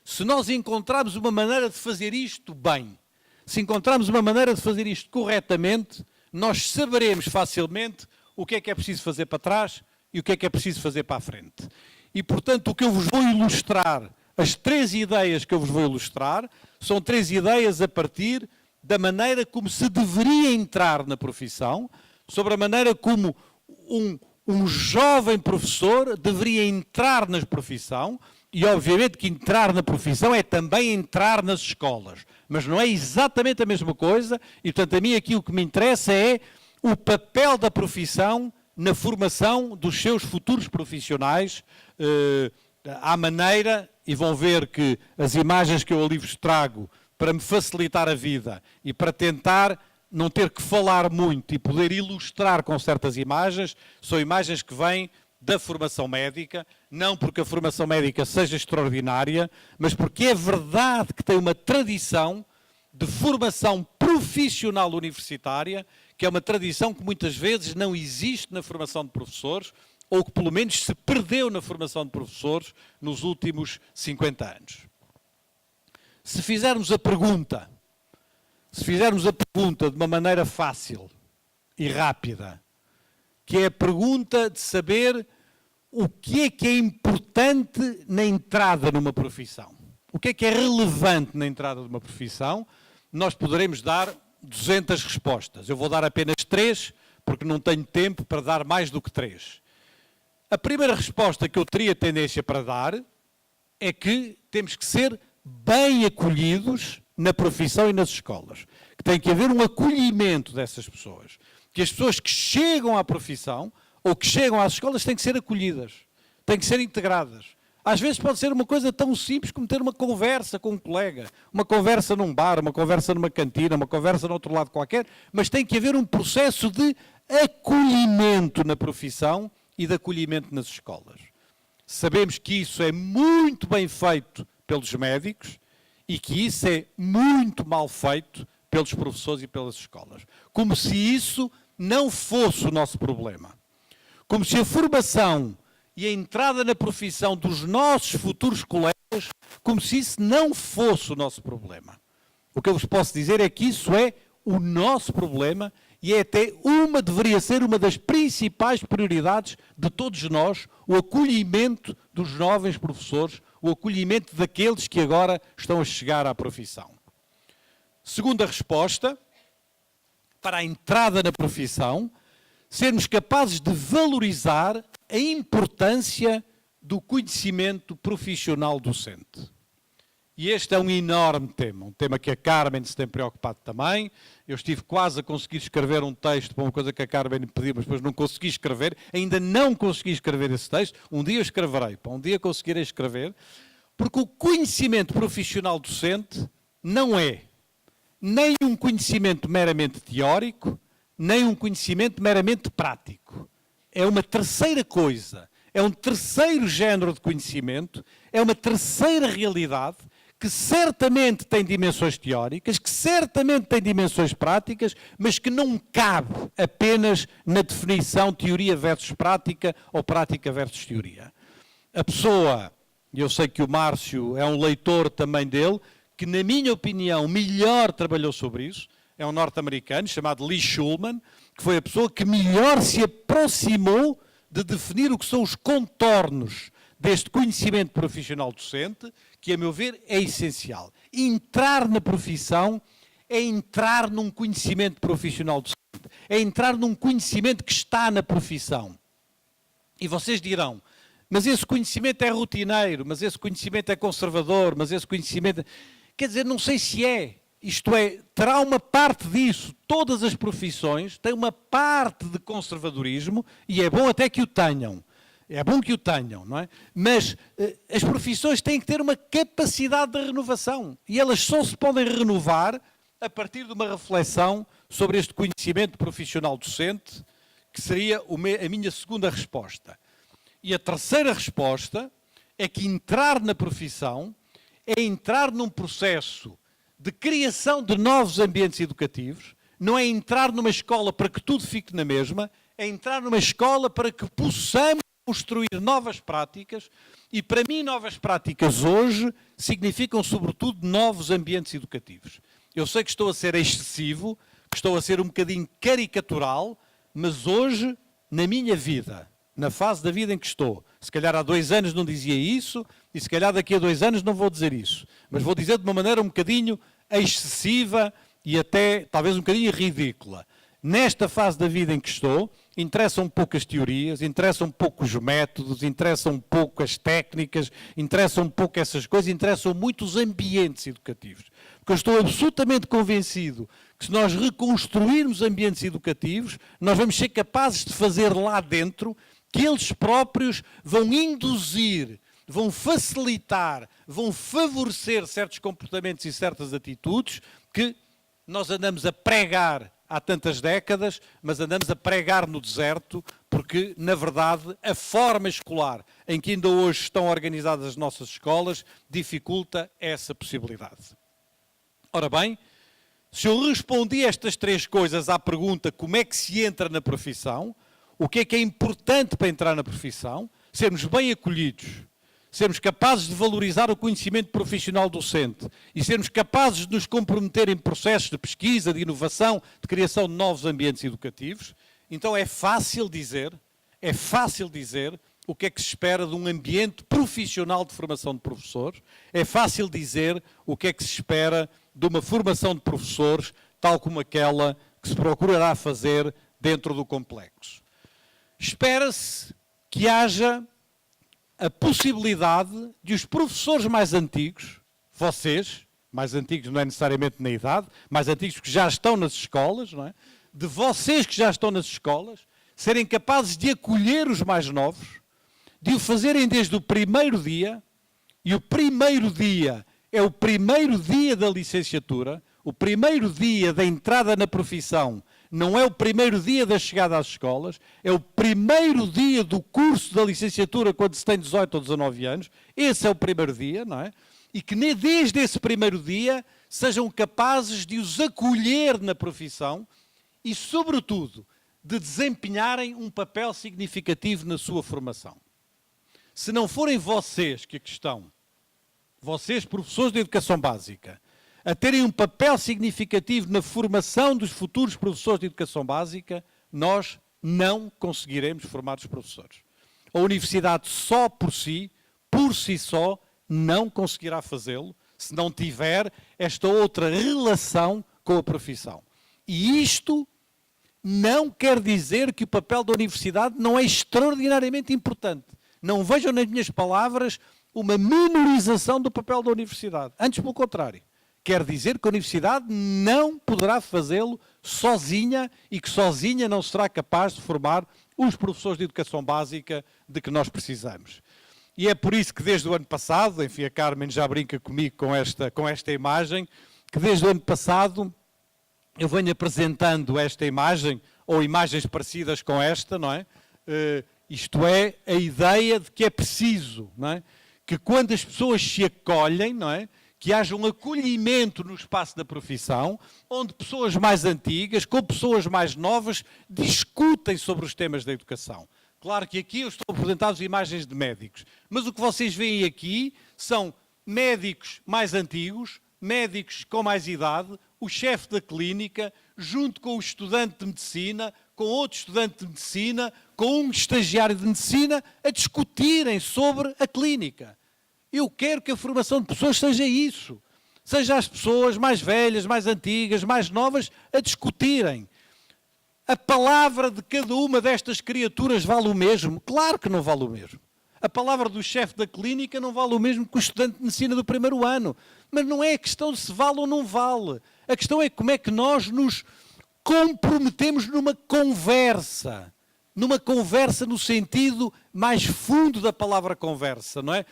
Se nós encontrarmos uma maneira de fazer isto bem, se encontrarmos uma maneira de fazer isto corretamente, nós saberemos facilmente o que é preciso fazer para trás e o que é preciso fazer para a frente. E, portanto, o que eu vos vou ilustrar, as 3 ideias que eu vos vou ilustrar, são 3 ideias a partir da maneira como se deveria entrar na profissão, sobre a maneira como um jovem professor deveria entrar na profissão, e obviamente que entrar na profissão é também entrar nas escolas, mas não é exatamente a mesma coisa, e portanto a mim aqui o que me interessa é o papel da profissão na formação dos seus futuros profissionais, à maneira, e vão ver que as imagens que eu ali vos trago para me facilitar a vida e para tentar não ter que falar muito e poder ilustrar com certas imagens, são imagens que vêm da formação médica, não porque a formação médica seja extraordinária, mas porque é verdade que tem uma tradição de formação profissional universitária, que é uma tradição que muitas vezes não existe na formação de professores, ou que pelo menos se perdeu na formação de professores nos últimos 50 anos. Se fizermos a pergunta de uma maneira fácil e rápida, que é a pergunta de saber o que é importante na entrada numa profissão, o que é relevante na entrada de uma profissão, nós poderemos dar 200 respostas. Eu vou dar apenas 3, porque não tenho tempo para dar mais do que 3. A primeira resposta que eu teria tendência para dar é que temos que ser bem acolhidos na profissão e nas escolas. Que tem que haver um acolhimento dessas pessoas. Que as pessoas que chegam à profissão ou que chegam às escolas têm que ser acolhidas, têm que ser integradas. Às vezes pode ser uma coisa tão simples como ter uma conversa com um colega, uma conversa num bar, uma conversa numa cantina, uma conversa no outro lado qualquer, mas tem que haver um processo de acolhimento na profissão e de acolhimento nas escolas. Sabemos que isso é muito bem feito pelos médicos e que isso é muito mal feito pelos professores e pelas escolas. Como se isso não fosse o nosso problema. Como se a formação e a entrada na profissão dos nossos futuros colegas, como se isso não fosse o nosso problema. O que eu vos posso dizer é que isso é o nosso problema e é até deveria ser uma das principais prioridades de todos nós, o acolhimento dos jovens professores, o acolhimento daqueles que agora estão a chegar à profissão. Segunda resposta, para a entrada na profissão, sermos capazes de valorizar a importância do conhecimento profissional docente. E este é um enorme tema, um tema que a Carmen se tem preocupado também. Eu estive quase a conseguir escrever um texto para uma coisa que a Carmen me pediu, mas depois não consegui escrever, ainda não consegui escrever esse texto. Um dia eu escreverei, para um dia conseguirei escrever, porque o conhecimento profissional docente não é nem um conhecimento meramente teórico, nem um conhecimento meramente prático. É uma terceira coisa, é um terceiro género de conhecimento, é uma terceira realidade que certamente tem dimensões teóricas, que certamente tem dimensões práticas, mas que não cabe apenas na definição teoria versus prática ou prática versus teoria. A pessoa, e eu sei que o Márcio é um leitor também dele, que na minha opinião melhor trabalhou sobre isso, é um norte-americano chamado Lee Shulman, que foi a pessoa que melhor se aproximou de definir o que são os contornos deste conhecimento profissional docente, que, a meu ver, é essencial. Entrar na profissão é entrar num conhecimento profissional docente, é entrar num conhecimento que está na profissão. E vocês dirão, mas esse conhecimento é rotineiro, mas esse conhecimento é conservador, mas esse conhecimento... Quer dizer, não sei se é. Isto é, terá uma parte disso. Todas as profissões têm uma parte de conservadorismo e é bom até que o tenham. É bom que o tenham, não é? Mas as profissões têm que ter uma capacidade de renovação e elas só se podem renovar a partir de uma reflexão sobre este conhecimento profissional docente, que seria a minha segunda resposta. E a terceira resposta é que entrar na profissão é entrar num processo de criação de novos ambientes educativos, não é entrar numa escola para que tudo fique na mesma, é entrar numa escola para que possamos construir novas práticas, e para mim novas práticas hoje significam sobretudo novos ambientes educativos. Eu sei que estou a ser excessivo, que estou a ser um bocadinho caricatural, mas hoje, na minha vida, na fase da vida em que estou, se calhar há 2 anos não dizia isso, e se calhar daqui a 2 anos não vou dizer isso, mas vou dizer de uma maneira um bocadinho excessiva e até talvez um bocadinho ridícula. Nesta fase da vida em que estou, interessam pouco as teorias, interessam pouco os métodos, interessam pouco as técnicas, interessam pouco essas coisas, interessam muito os ambientes educativos. Porque eu estou absolutamente convencido que se nós reconstruirmos ambientes educativos, nós vamos ser capazes de fazer lá dentro que eles próprios vão induzir, vão facilitar, vão favorecer certos comportamentos e certas atitudes que nós andamos a pregar há tantas décadas, mas andamos a pregar no deserto, porque, na verdade, a forma escolar em que ainda hoje estão organizadas as nossas escolas dificulta essa possibilidade. Ora bem, se eu respondi estas 3 coisas à pergunta como é que se entra na profissão, o que é importante para entrar na profissão, sermos bem acolhidos, sermos capazes de valorizar o conhecimento profissional docente e sermos capazes de nos comprometer em processos de pesquisa, de inovação, de criação de novos ambientes educativos, então é fácil dizer o que é que se espera de um ambiente profissional de formação de professores, é fácil dizer o que é que se espera de uma formação de professores tal como aquela que se procurará fazer dentro do complexo. Espera-se que haja a possibilidade de os professores mais antigos, vocês, mais antigos não é necessariamente na idade, mais antigos que já estão nas escolas, não é? De vocês que já estão nas escolas, serem capazes de acolher os mais novos, de o fazerem desde o primeiro dia, e o primeiro dia é o primeiro dia da licenciatura, o primeiro dia da entrada na profissão, não é o primeiro dia da chegada às escolas, é o primeiro dia do curso da licenciatura quando se tem 18 ou 19 anos, esse é o primeiro dia, não é? E que desde esse primeiro dia sejam capazes de os acolher na profissão e, sobretudo, de desempenharem um papel significativo na sua formação. Se não forem vocês que aqui estão, vocês, professores de educação básica, a terem um papel significativo na formação dos futuros professores de educação básica, nós não conseguiremos formar os professores. A universidade só por si só, não conseguirá fazê-lo se não tiver esta outra relação com a profissão. E isto não quer dizer que o papel da universidade não é extraordinariamente importante. Não vejam nas minhas palavras uma minorização do papel da universidade. Antes, pelo contrário. Quer dizer que a universidade não poderá fazê-lo sozinha e que sozinha não será capaz de formar os professores de educação básica de que nós precisamos. E é por isso que desde o ano passado, enfim, a Carmen já brinca comigo com esta imagem, que desde o ano passado eu venho apresentando esta imagem, ou imagens parecidas com esta, não é? Isto é, a ideia de que é preciso, não é? Que quando as pessoas se acolhem, não é? Que haja um acolhimento no espaço da profissão, onde pessoas mais antigas, com pessoas mais novas, discutem sobre os temas da educação. Claro que aqui eu estou a apresentar as imagens de médicos, mas o que vocês veem aqui são médicos mais antigos, médicos com mais idade, o chefe da clínica, junto com o estudante de medicina, com outro estudante de medicina, com um estagiário de medicina, a discutirem sobre a clínica. Eu quero que a formação de pessoas seja isso. Seja as pessoas mais velhas, mais antigas, mais novas, a discutirem. A palavra de cada uma destas criaturas vale o mesmo? Claro que não vale o mesmo. A palavra do chefe da clínica não vale o mesmo que o estudante de medicina do primeiro ano. Mas não é a questão de se vale ou não vale. A questão é como é que nós nos comprometemos numa conversa no sentido mais fundo da palavra conversa, não é?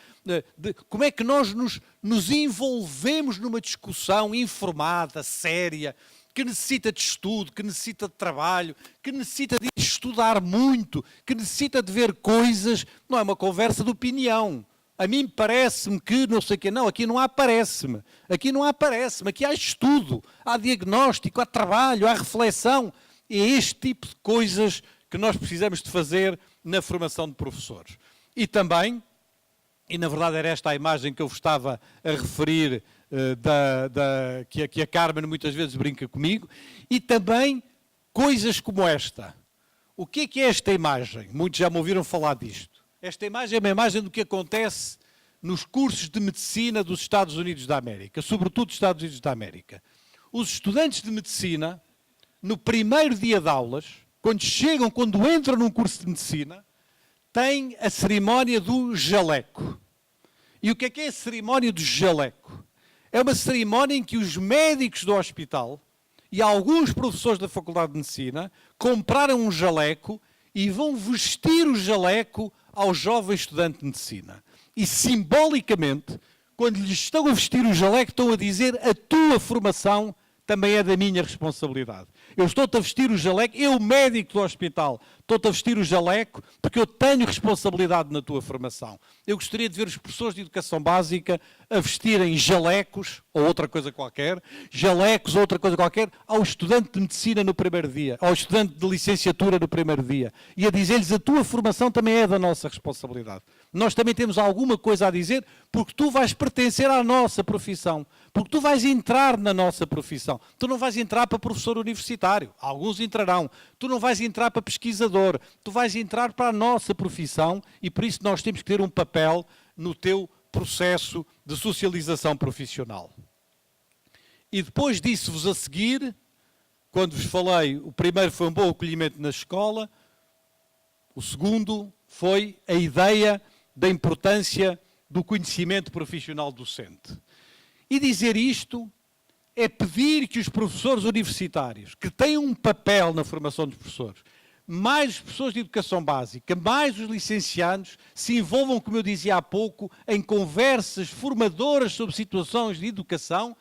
Como é que nós nos envolvemos numa discussão informada, séria, que necessita de estudo, que necessita de trabalho, que necessita de estudar muito, que necessita de ver coisas, não é uma conversa de opinião. A mim parece-me que não sei o quê, não, aqui não há parece-me, aqui há estudo, há diagnóstico, há trabalho, há reflexão. É este tipo de coisas que nós precisamos de fazer na formação de professores. E também, e na verdade era esta a imagem que eu vos estava a referir, que a Carmen muitas vezes brinca comigo, e também coisas como esta. O que é esta imagem? Muitos já me ouviram falar disto. Esta imagem é uma imagem do que acontece nos cursos de medicina dos Estados Unidos da América, sobretudo dos Estados Unidos da América. Os estudantes de medicina, no primeiro dia de aulas, quando entram num curso de medicina, têm a cerimónia do jaleco. E o que é a cerimónia do jaleco? É uma cerimónia em que os médicos do hospital e alguns professores da Faculdade de Medicina compraram um jaleco e vão vestir o jaleco ao jovem estudante de medicina. E simbolicamente, quando lhes estão a vestir o jaleco, estão a dizer: a tua formação também é da minha responsabilidade. Eu estou-te a vestir o jaleco, eu, médico do hospital, estou-te a vestir o jaleco porque eu tenho responsabilidade na tua formação. Eu gostaria de ver os professores de educação básica a vestirem jalecos, ou outra coisa qualquer, jalecos ou outra coisa qualquer, ao estudante de medicina no primeiro dia, ao estudante de licenciatura no primeiro dia, e a dizer-lhes: a tua formação também é da nossa responsabilidade. Nós também temos alguma coisa a dizer, porque tu vais pertencer à nossa profissão, porque tu vais entrar na nossa profissão. Tu não vais entrar para professor universitário, alguns entrarão. Tu não vais entrar para pesquisador, tu vais entrar para a nossa profissão, e por isso nós temos que ter um papel no teu processo de socialização profissional. E depois disso-vos a seguir, quando vos falei, o primeiro foi um bom acolhimento na escola, o segundo foi a ideia da importância do conhecimento profissional docente. E dizer isto é pedir que os professores universitários, que têm um papel na formação dos professores, mais os professores de educação básica, mais os licenciados, se envolvam, como eu dizia há pouco, em conversas formadoras sobre situações de educação,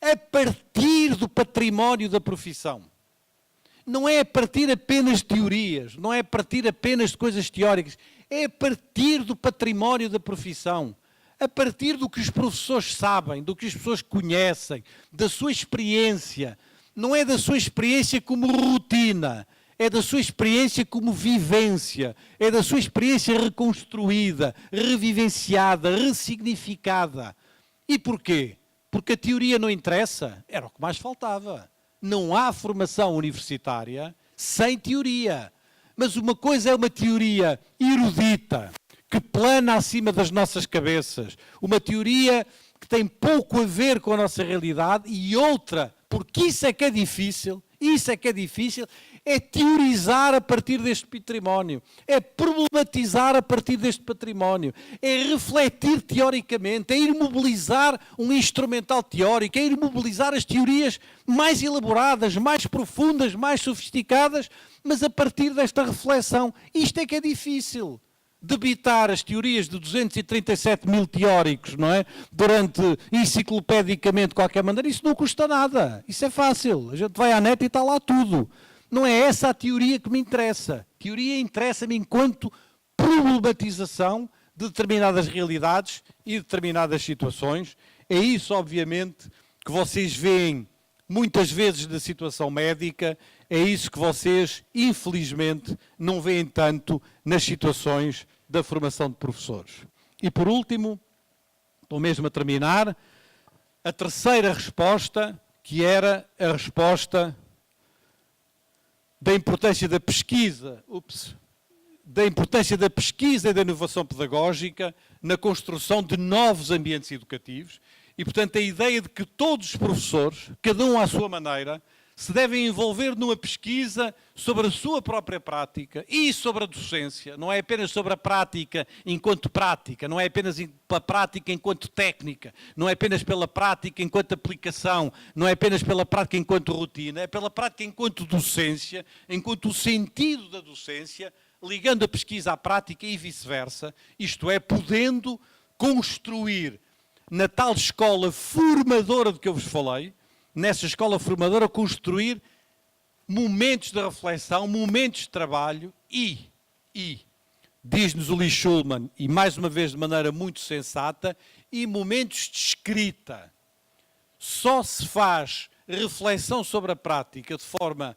a partir do património da profissão. Não é a partir apenas de teorias, não é a partir apenas de coisas teóricas, é a partir do património da profissão, a partir do que os professores sabem, do que as pessoas conhecem, da sua experiência. Não é da sua experiência como rotina, é da sua experiência como vivência, é da sua experiência reconstruída, revivenciada, ressignificada. E porquê? Porque a teoria não interessa? Era o que mais faltava. Não há formação universitária sem teoria. Mas uma coisa é uma teoria erudita, que plana acima das nossas cabeças. Uma teoria que tem pouco a ver com a nossa realidade, e outra, porque isso é que é difícil, é teorizar a partir deste património, é problematizar a partir deste património, é refletir teoricamente, é ir mobilizar um instrumental teórico, é ir mobilizar as teorias mais elaboradas, mais profundas, mais sofisticadas, mas a partir desta reflexão. Isto é que é difícil. Debitar as teorias de 237 mil teóricos, não é? Durante, enciclopedicamente, de qualquer maneira, isso não custa nada. Isso é fácil. A gente vai à net e está lá tudo. Não é essa a teoria que me interessa. A teoria interessa-me enquanto problematização de determinadas realidades e determinadas situações. É isso, obviamente, que vocês veem muitas vezes da situação médica, é isso que vocês, infelizmente, não veem tanto nas situações da formação de professores. E por último, estou mesmo a terminar, a terceira resposta, que era a resposta da importância da pesquisa, da importância da pesquisa e da inovação pedagógica na construção de novos ambientes educativos. E, portanto, a ideia de que todos os professores, cada um à sua maneira, se devem envolver numa pesquisa sobre a sua própria prática e sobre a docência. Não é apenas sobre a prática enquanto prática, não é apenas pela prática enquanto técnica, não é apenas pela prática enquanto aplicação, não é apenas pela prática enquanto rotina, é pela prática enquanto docência, enquanto o sentido da docência, ligando a pesquisa à prática e vice-versa, isto é, podendo construir na tal escola formadora de que eu vos falei, nessa escola formadora, construir momentos de reflexão, momentos de trabalho e diz-nos o Lee Schulman, e mais uma vez de maneira muito sensata, e momentos de escrita. Só se faz reflexão sobre a prática de forma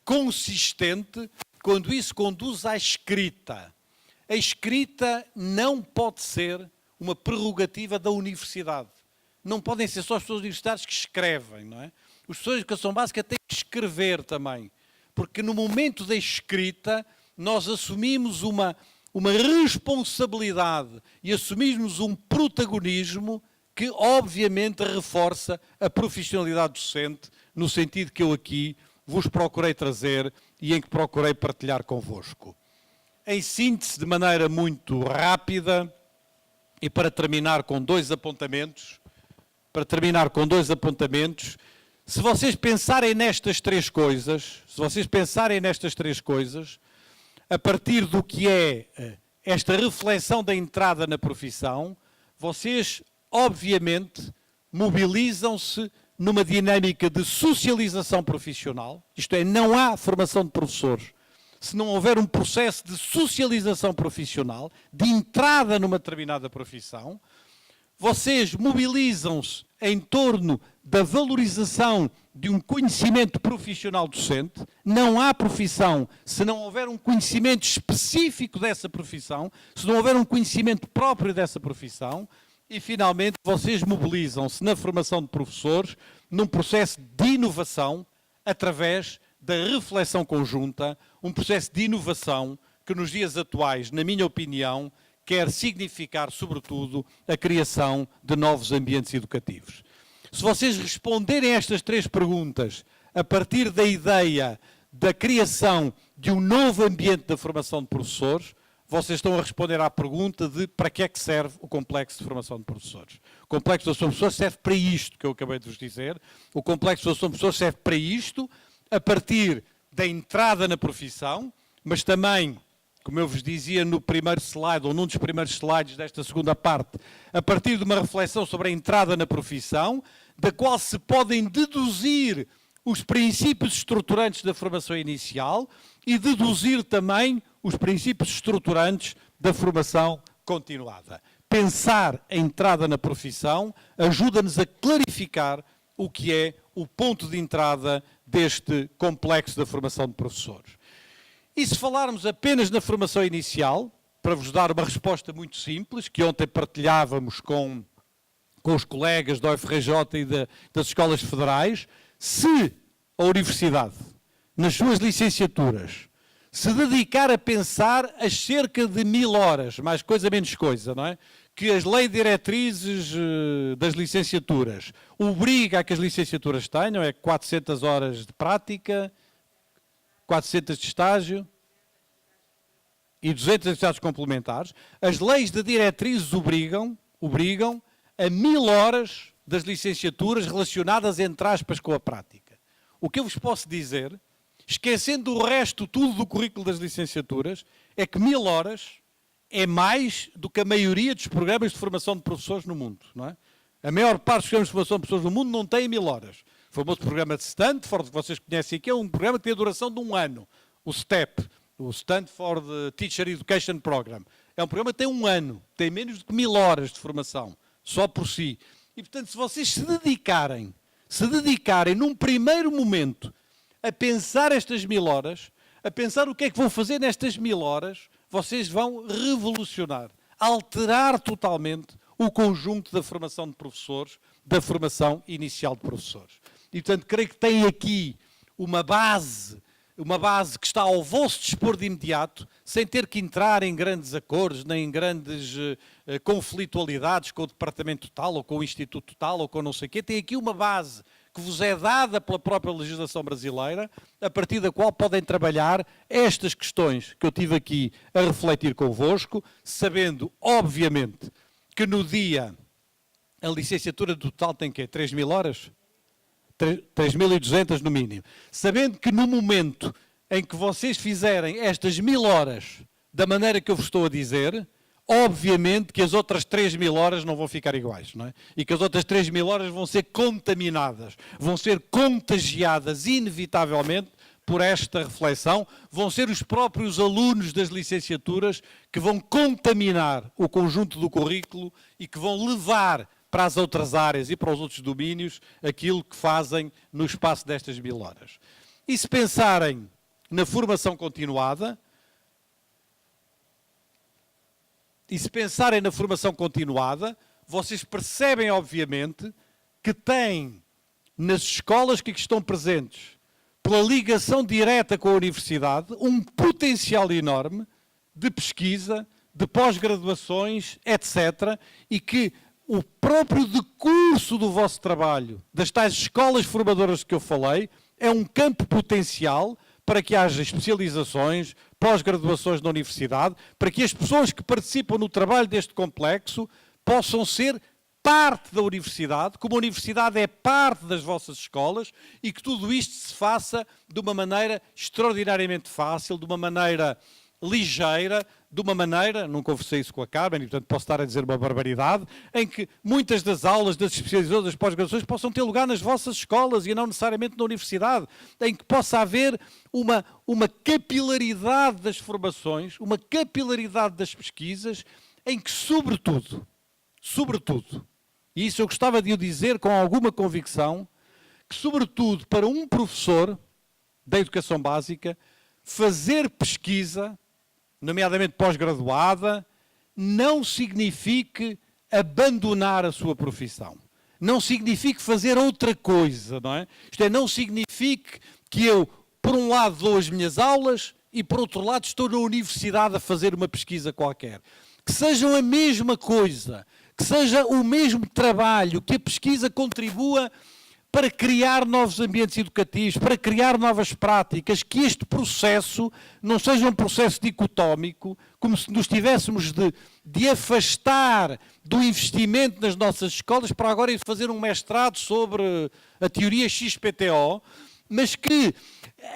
consistente quando isso conduz à escrita. A escrita não pode ser uma prerrogativa da universidade. Não podem ser só as pessoas universitárias que escrevem, não é? Os professores de educação básica têm que escrever também, porque no momento da escrita nós assumimos uma responsabilidade e assumimos um protagonismo que obviamente reforça a profissionalidade docente, no sentido que eu aqui vos procurei trazer e em que procurei partilhar convosco. Em síntese, de maneira muito rápida, e para terminar com dois apontamentos, se vocês pensarem nestas três coisas, a partir do que é esta reflexão da entrada na profissão, vocês, obviamente, mobilizam-se numa dinâmica de socialização profissional, isto é, não há formação de professores se não houver um processo de socialização profissional, de entrada numa determinada profissão. Vocês mobilizam-se em torno da valorização de um conhecimento profissional docente. Não há profissão se não houver um conhecimento específico dessa profissão, se não houver um conhecimento próprio dessa profissão. E, finalmente, vocês mobilizam-se na formação de professores num processo de inovação através da reflexão conjunta, um processo de inovação que nos dias atuais, na minha opinião, quer significar, sobretudo, a criação de novos ambientes educativos. se vocês responderem a estas 3 perguntas a partir da ideia da criação de um novo ambiente da formação de professores, vocês estão a responder à pergunta de para que é que serve o complexo de formação de professores. O complexo de formação de professores serve para isto que eu acabei de vos dizer. O complexo de formação de professores serve para isto, a partir da entrada na profissão, mas também, como eu vos dizia no primeiro slide, ou num dos primeiros slides desta segunda parte, a partir de uma reflexão sobre a entrada na profissão, da qual se podem deduzir os princípios estruturantes da formação inicial e deduzir também os princípios estruturantes da formação continuada. Pensar a entrada na profissão ajuda-nos a clarificar o que é o ponto de entrada deste complexo da formação de professores. E se falarmos apenas na formação inicial, para vos dar uma resposta muito simples, que ontem partilhávamos com os colegas da UFRJ e das escolas federais, se a universidade, nas suas licenciaturas, se dedicar a pensar as cerca de 1000 horas, mais coisa menos coisa, não é? Que as leis diretrizes das licenciaturas obriga a que as licenciaturas tenham, é 400 horas de prática, 400 de estágio e 200 atividades complementares. As leis de diretrizes obrigam a 1000 horas das licenciaturas relacionadas, entre aspas, com a prática. O que eu vos posso dizer, esquecendo o resto tudo do currículo das licenciaturas, é que 1000 horas é mais do que a maioria dos programas de formação de professores no mundo, não é? A maior parte dos programas de formação de professores no mundo não tem 1000 horas. O famoso programa de Stanford, que vocês conhecem aqui, é um programa que tem a duração de 1 ano. O STEP, o Stanford Teacher Education Program. É um programa que tem 1 ano, tem menos de 1000 horas de formação, só por si. E, portanto, se vocês se dedicarem num primeiro momento a pensar estas 1000 horas, a pensar o que é que vão fazer nestas 1000 horas, vocês vão revolucionar, alterar totalmente o conjunto da formação de professores, da formação inicial de professores. E, portanto, creio que tem aqui uma base que está ao vosso dispor de imediato, sem ter que entrar em grandes acordos, nem em grandes conflitualidades com o departamento tal, ou com o instituto tal, ou com não sei o quê. Tem aqui uma base que vos é dada pela própria legislação brasileira, a partir da qual podem trabalhar estas questões que eu tive aqui a refletir convosco, sabendo, obviamente, que no dia a licenciatura total tem quê? 3000 horas? 3.200 no mínimo. Sabendo que no momento em que vocês fizerem estas 1000 horas da maneira que eu vos estou a dizer, obviamente que as outras 3000 horas não vão ficar iguais, não é? E que as outras 3000 horas vão ser contaminadas, vão ser contagiadas inevitavelmente por esta reflexão, vão ser os próprios alunos das licenciaturas que vão contaminar o conjunto do currículo e que vão levar para as outras áreas e para os outros domínios aquilo que fazem no espaço destas 1000 horas. E se pensarem na formação continuada, vocês percebem, obviamente, que têm nas escolas que aqui estão presentes, pela ligação direta com a universidade, um potencial enorme de pesquisa, de pós-graduações, etc., e que o próprio decurso do vosso trabalho, das tais escolas formadoras que eu falei, é um campo potencial para que haja especializações, pós-graduações na universidade, para que as pessoas que participam no trabalho deste complexo possam ser parte da universidade, como a universidade é parte das vossas escolas, e que tudo isto se faça de uma maneira extraordinariamente fácil, de uma maneira ligeira, de uma maneira, não conversei isso com a Carmen, e portanto posso estar a dizer uma barbaridade, em que muitas das aulas, das especializações, das pós-graduações possam ter lugar nas vossas escolas e não necessariamente na universidade, em que possa haver uma capilaridade das formações, uma capilaridade das pesquisas, em que sobretudo, e isso eu gostava de o dizer com alguma convicção, que sobretudo para um professor da educação básica, fazer pesquisa, nomeadamente pós-graduada, não signifique abandonar a sua profissão. Não signifique fazer outra coisa, não é? Isto é, não signifique que eu, por um lado, dou as minhas aulas e, por outro lado, estou na universidade a fazer uma pesquisa qualquer. Que sejam a mesma coisa, que seja o mesmo trabalho, que a pesquisa contribua para criar novos ambientes educativos, para criar novas práticas, que este processo não seja um processo dicotómico, como se nos tivéssemos de afastar do investimento nas nossas escolas para agora ir fazer um mestrado sobre a teoria XPTO, mas que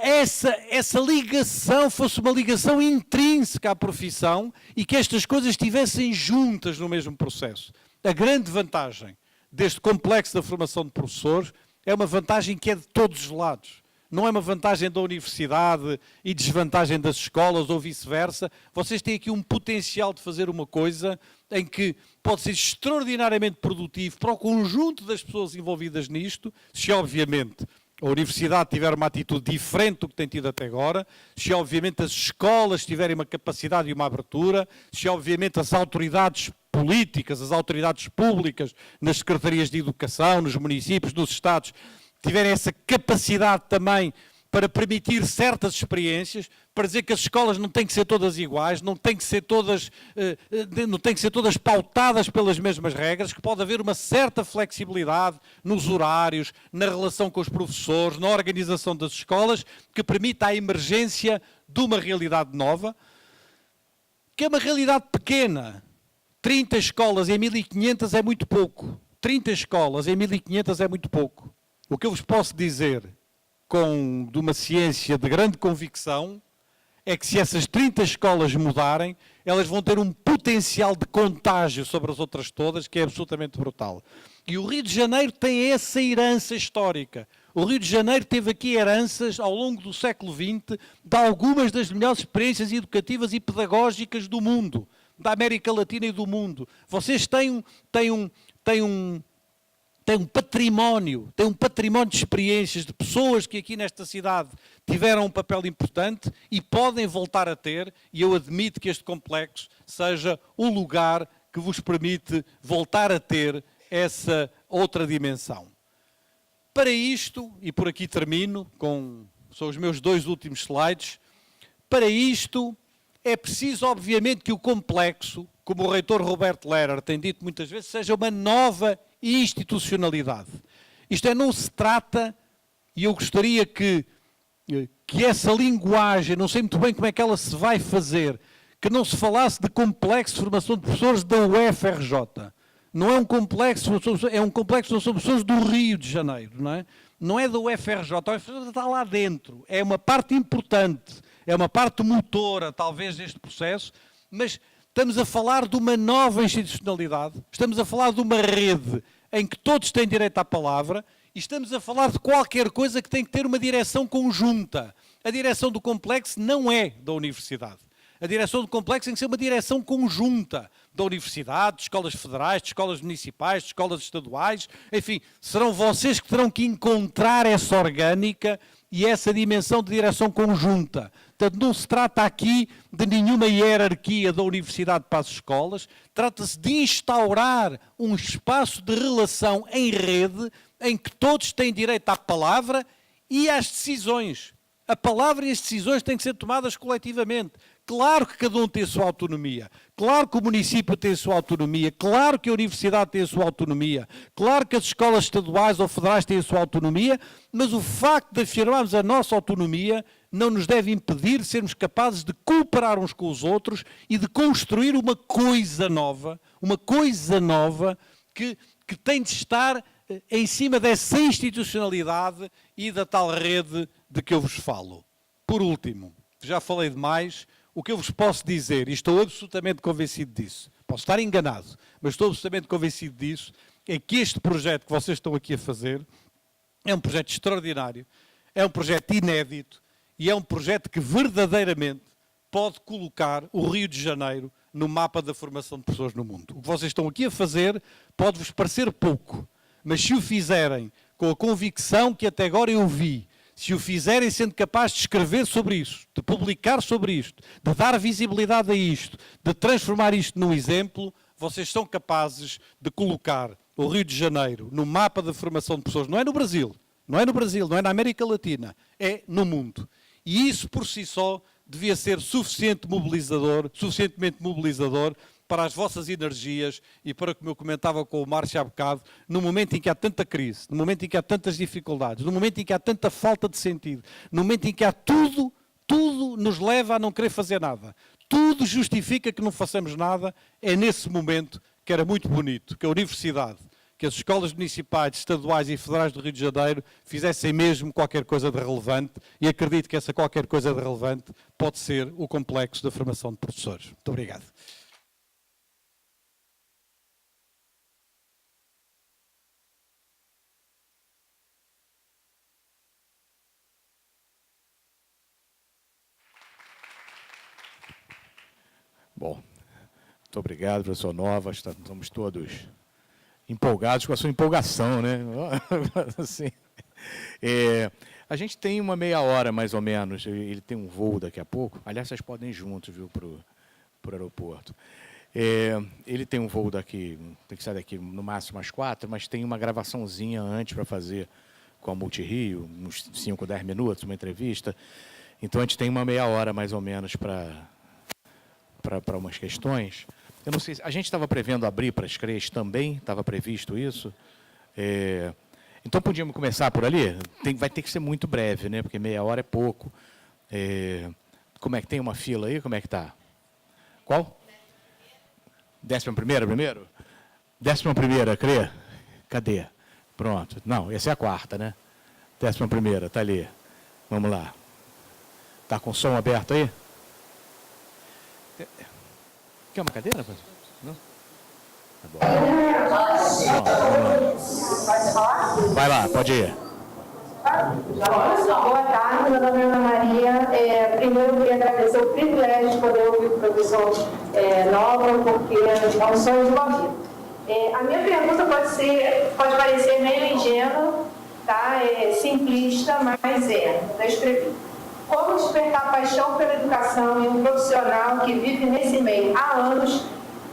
essa ligação fosse uma ligação intrínseca à profissão e que estas coisas estivessem juntas no mesmo processo. A grande vantagem deste complexo da formação de professores é uma vantagem que é de todos os lados. Não é uma vantagem da universidade e desvantagem das escolas ou vice-versa. Vocês têm aqui um potencial de fazer uma coisa em que pode ser extraordinariamente produtivo para o conjunto das pessoas envolvidas nisto, se obviamente a universidade tiver uma atitude diferente do que tem tido até agora, se obviamente as escolas tiverem uma capacidade e uma abertura, se obviamente as autoridades políticas, as autoridades públicas, nas secretarias de educação, nos municípios, nos estados, tiverem essa capacidade também para permitir certas experiências, para dizer que as escolas não têm que ser todas iguais, não têm que ser todas pautadas pelas mesmas regras, que pode haver uma certa flexibilidade nos horários, na relação com os professores, na organização das escolas, que permita a emergência de uma realidade nova, que é uma realidade pequena. 30 escolas em 1500 é muito pouco. 30 escolas em 1500 é muito pouco. O que eu vos posso dizer de uma ciência de grande convicção é que se essas 30 escolas mudarem, elas vão ter um potencial de contágio sobre as outras todas que é absolutamente brutal. E o Rio de Janeiro tem essa herança histórica. O Rio de Janeiro teve aqui heranças ao longo do século XX de algumas das melhores experiências educativas e pedagógicas do mundo, da América Latina e do mundo. Vocês têm um património de experiências, de pessoas que aqui nesta cidade tiveram um papel importante e podem voltar a ter, e eu admito que este complexo seja o lugar que vos permite voltar a ter essa outra dimensão. Para isto, e por aqui termino, são os meus 2 últimos slides, para isto é preciso, obviamente, que o complexo, como o reitor Roberto Lehrer tem dito muitas vezes, seja uma nova institucionalidade. Isto é, não se trata, e eu gostaria que essa linguagem, não sei muito bem como é que ela se vai fazer, que não se falasse de complexo de formação de professores da UFRJ. Não é um complexo, é um complexo de professores do Rio de Janeiro, não é? Não é da UFRJ, a UFRJ está lá dentro, é uma parte importante, é uma parte motora, talvez, deste processo, mas estamos a falar de uma nova institucionalidade, estamos a falar de uma rede em que todos têm direito à palavra e estamos a falar de qualquer coisa que tem que ter uma direção conjunta. A direção do complexo não é da universidade. A direção do complexo tem que ser uma direção conjunta da universidade, de escolas federais, de escolas municipais, de escolas estaduais, enfim, serão vocês que terão que encontrar essa orgânica e essa dimensão de direção conjunta. Portanto, não se trata aqui de nenhuma hierarquia da universidade para as escolas, trata-se de instaurar um espaço de relação em rede em que todos têm direito à palavra e às decisões. A palavra e as decisões têm que ser tomadas coletivamente. Claro que cada um tem a sua autonomia, claro que o município tem a sua autonomia, claro que a universidade tem a sua autonomia, claro que as escolas estaduais ou federais têm a sua autonomia, mas o facto de afirmarmos a nossa autonomia não nos deve impedir de sermos capazes de cooperar uns com os outros e de construir uma coisa nova que tem de estar em cima dessa institucionalidade e da tal rede de que eu vos falo. Por último, já falei demais, o que eu vos posso dizer, e estou absolutamente convencido disso, posso estar enganado, mas estou absolutamente convencido disso, é que este projeto que vocês estão aqui a fazer é um projeto extraordinário, é um projeto inédito e é um projeto que verdadeiramente pode colocar o Rio de Janeiro no mapa da formação de pessoas no mundo. O que vocês estão aqui a fazer pode-vos parecer pouco, mas se o fizerem com a convicção que até agora eu vi, se o fizerem sendo capazes de escrever sobre isto, de publicar sobre isto, de dar visibilidade a isto, de transformar isto num exemplo, vocês são capazes de colocar o Rio de Janeiro no mapa da formação de pessoas. Não é no Brasil, não é na América Latina, é no mundo. E isso por si só devia ser suficientemente mobilizador para as vossas energias e para, como eu comentava com o Márcio há bocado, no momento em que há tanta crise, no momento em que há tantas dificuldades, no momento em que há tanta falta de sentido, no momento em que há tudo nos leva a não querer fazer nada. Tudo justifica que não façamos nada. É nesse momento que era muito bonito que a Universidade, que as escolas municipais, estaduais e federais do Rio de Janeiro fizessem mesmo qualquer coisa de relevante, e acredito que essa qualquer coisa de relevante pode ser o complexo da formação de professores. Muito obrigado. Bom, muito obrigado, professor Nova. Estamos todos empolgados com a sua empolgação, né? Assim, a gente tem uma meia hora, mais ou menos. Ele tem um voo daqui a pouco. Aliás, vocês podem ir juntos, viu, para o aeroporto. Ele tem um voo daqui, tem que sair daqui no máximo às 4, mas tem uma gravaçãozinha antes para fazer com a Multirio, uns 5, 10 minutos, uma entrevista. Então, a gente tem uma meia hora, mais ou menos, para umas questões. Eu não sei, a gente estava prevendo abrir para as CREs também? Estava previsto isso? Então, podíamos começar por ali? Vai ter que ser muito breve, né? Porque meia hora é pouco. Como é que tem uma fila aí? Como é que está? Qual? 11ª primeiro? 11ª, CRE? Cadê? Pronto. Não, essa é a 4ª, né? 11ª, está ali. Vamos lá. Está com o som aberto aí? Quer uma cadeira? Não? Tá bom. Não, vai lá, pode ir. Boa tarde, meu nome é Ana Maria. Primeiro, eu queria agradecer o privilégio de poder ouvir o professor Nova, porque é um sonho de uma vida. A minha pergunta pode parecer meio ingênua, tá? Simplista, mas eu escrevi. Como despertar paixão pela educação em um profissional que vive nesse meio há anos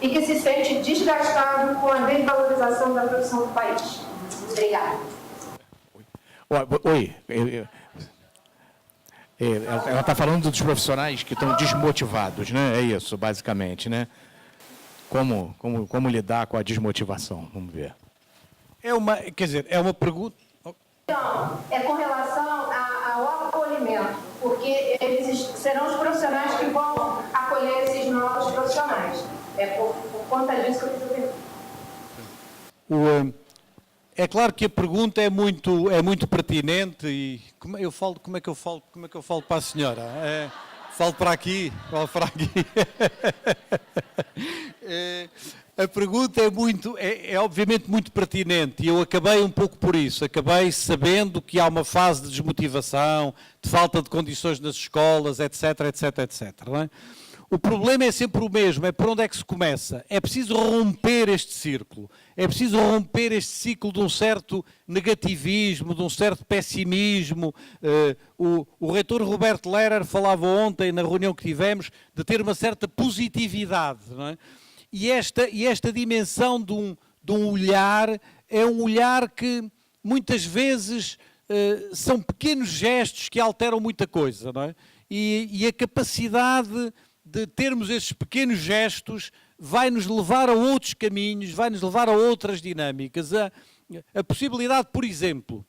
e que se sente desgastado com a desvalorização da profissão do país? Obrigada. Oi. Ela está falando dos profissionais que estão desmotivados, né? É isso, basicamente, né? Como lidar com a desmotivação? Vamos ver. É uma pergunta... Então, é com relação ao acolhimento, porque eles serão os profissionais que vão acolher esses novos profissionais. É por conta disso que eu fiz a pergunta. É claro que a pergunta é muito pertinente e como é que eu falo para a senhora? Falo para aqui. A pergunta é obviamente muito pertinente e eu acabei um pouco por isso. Acabei sabendo que há uma fase de desmotivação, de falta de condições nas escolas, etc, não é? O problema é sempre o mesmo, é por onde é que se começa. É preciso romper este círculo, é preciso romper este ciclo de um certo negativismo, de um certo pessimismo. O reitor Roberto Lehrer falava ontem, na reunião que tivemos, de ter uma certa positividade, não é? E esta dimensão de um olhar, é um olhar que muitas vezes são pequenos gestos que alteram muita coisa, não é? E a capacidade de termos esses pequenos gestos vai nos levar a outros caminhos, vai nos levar a outras dinâmicas. A possibilidade, por exemplo,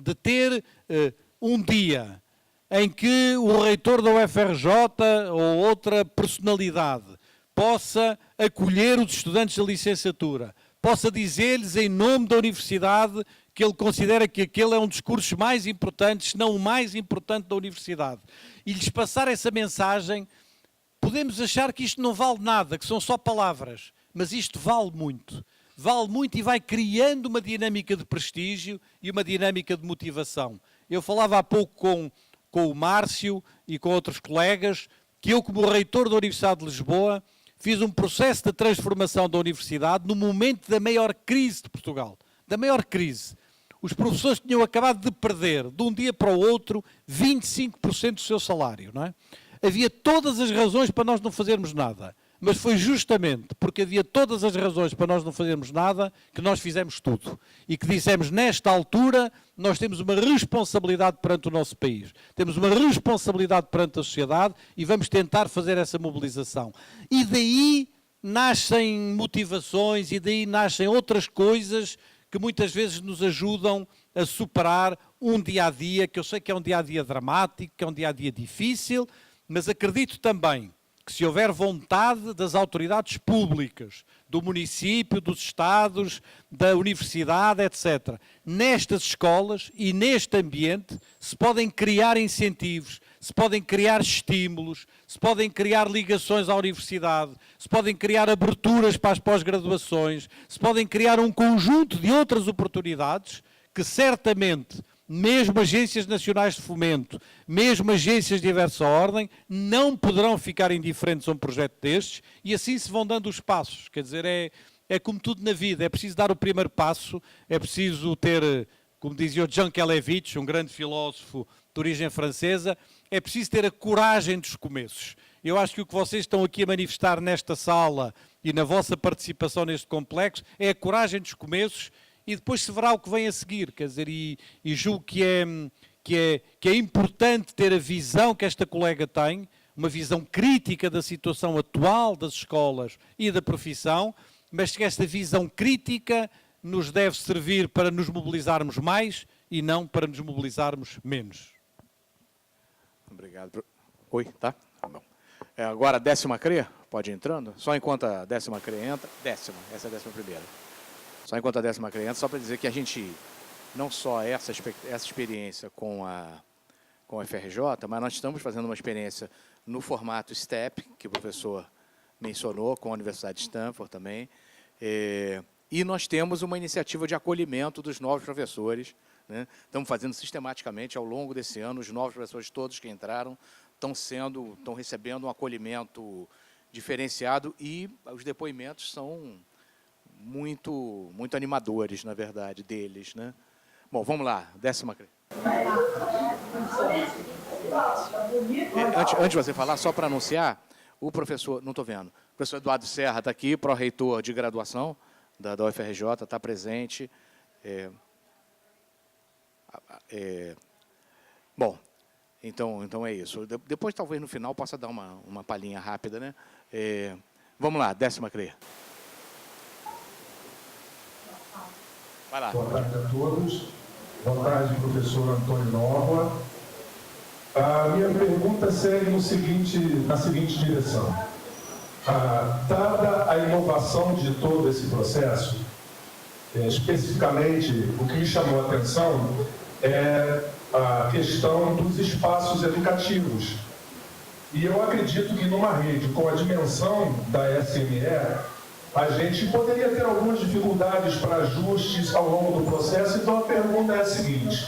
de ter um dia em que o reitor da UFRJ ou outra personalidade possa acolher os estudantes da licenciatura, possa dizer-lhes em nome da universidade que ele considera que aquele é um dos discursos mais importantes, se não o mais importante da universidade, e lhes passar essa mensagem. Podemos achar que isto não vale nada, que são só palavras, mas isto vale muito e vai criando uma dinâmica de prestígio e uma dinâmica de motivação. Eu falava há pouco com o Márcio e com outros colegas que eu, como reitor da Universidade de Lisboa, fiz um processo de transformação da universidade no momento da maior crise de Portugal, da maior crise. Os professores tinham acabado de perder, de um dia para o outro, 25% do seu salário, não é? Havia todas as razões para nós não fazermos nada, mas foi justamente porque havia todas as razões para nós não fazermos nada que nós fizemos tudo. E que dissemos, nesta altura, nós temos uma responsabilidade perante o nosso país. Temos uma responsabilidade perante a sociedade e vamos tentar fazer essa mobilização. E daí nascem motivações e daí nascem outras coisas que muitas vezes nos ajudam a superar um dia-a-dia, que eu sei que é um dia-a-dia dramático, que é um dia-a-dia difícil, mas acredito também que se houver vontade das autoridades públicas, do município, dos estados, da universidade, etc., nestas escolas e neste ambiente se podem criar incentivos, se podem criar estímulos, se podem criar ligações à universidade, se podem criar aberturas para as pós-graduações, se podem criar um conjunto de outras oportunidades que certamente mesmo agências nacionais de fomento, mesmo agências de diversa ordem, não poderão ficar indiferentes a um projeto destes e assim se vão dando os passos. Quer dizer, é como tudo na vida, é preciso dar o primeiro passo, é preciso ter, como dizia o Jean Kelevich, um grande filósofo de origem francesa, é preciso ter a coragem dos começos. Eu acho que o que vocês estão aqui a manifestar nesta sala e na vossa participação neste complexo é a coragem dos começos e depois se verá o que vem a seguir, quer dizer, e julgo que é importante ter a visão que esta colega tem, uma visão crítica da situação atual das escolas e da profissão, mas que esta visão crítica nos deve servir para nos mobilizarmos mais e não para nos mobilizarmos menos. Obrigado. Oi, tá? Bom. Agora a 10ª CRE, pode ir entrando? Só enquanto a 10ª CRE entra, essa é a 11ª. Só enquanto a 10ª CRE entra, só para dizer que a gente, não só essa experiência com a FRJ, mas nós estamos fazendo uma experiência no formato STEP, que o professor mencionou, com a Universidade de Stanford também, e nós temos uma iniciativa de acolhimento dos novos professores, né? Estamos fazendo sistematicamente ao longo desse ano, os novos professores todos que entraram estão recebendo um acolhimento diferenciado e os depoimentos são muito animadores, na verdade, deles, né? Bom, vamos lá, 10ª CRE. Antes de você falar, só para anunciar, o professor, não estou vendo, o professor Eduardo Serra está aqui, pró-reitor de graduação da UFRJ, está presente. Bom, então é isso. Depois, talvez, no final, possa dar uma palhinha rápida, né? Vamos lá, 10ª CRE. Vai lá. Boa tarde a todos. Boa tarde, professor Antônio Nova. A minha pergunta segue na seguinte direção. Dada a inovação de todo esse processo, especificamente, o que me chamou a atenção é a questão dos espaços educativos. E eu acredito que numa rede com a dimensão da SME, a gente poderia ter algumas dificuldades para ajustes ao longo do processo. Então a pergunta é a seguinte: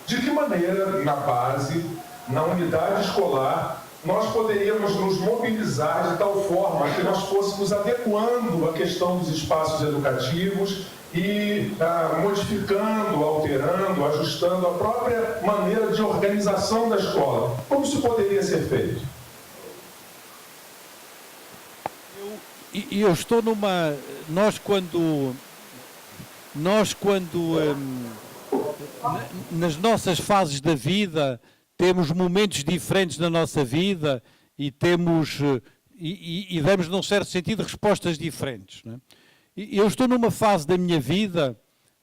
de que maneira, na base, na unidade escolar, nós poderíamos nos mobilizar de tal forma que nós fôssemos adequando a questão dos espaços educativos e modificando, alterando, ajustando a própria maneira de organização da escola? Como isso poderia ser feito? E eu estou numa... Nós quando nas nossas fases da vida temos momentos diferentes na nossa vida e temos e damos num certo sentido respostas diferentes, não é? Eu estou numa fase da minha vida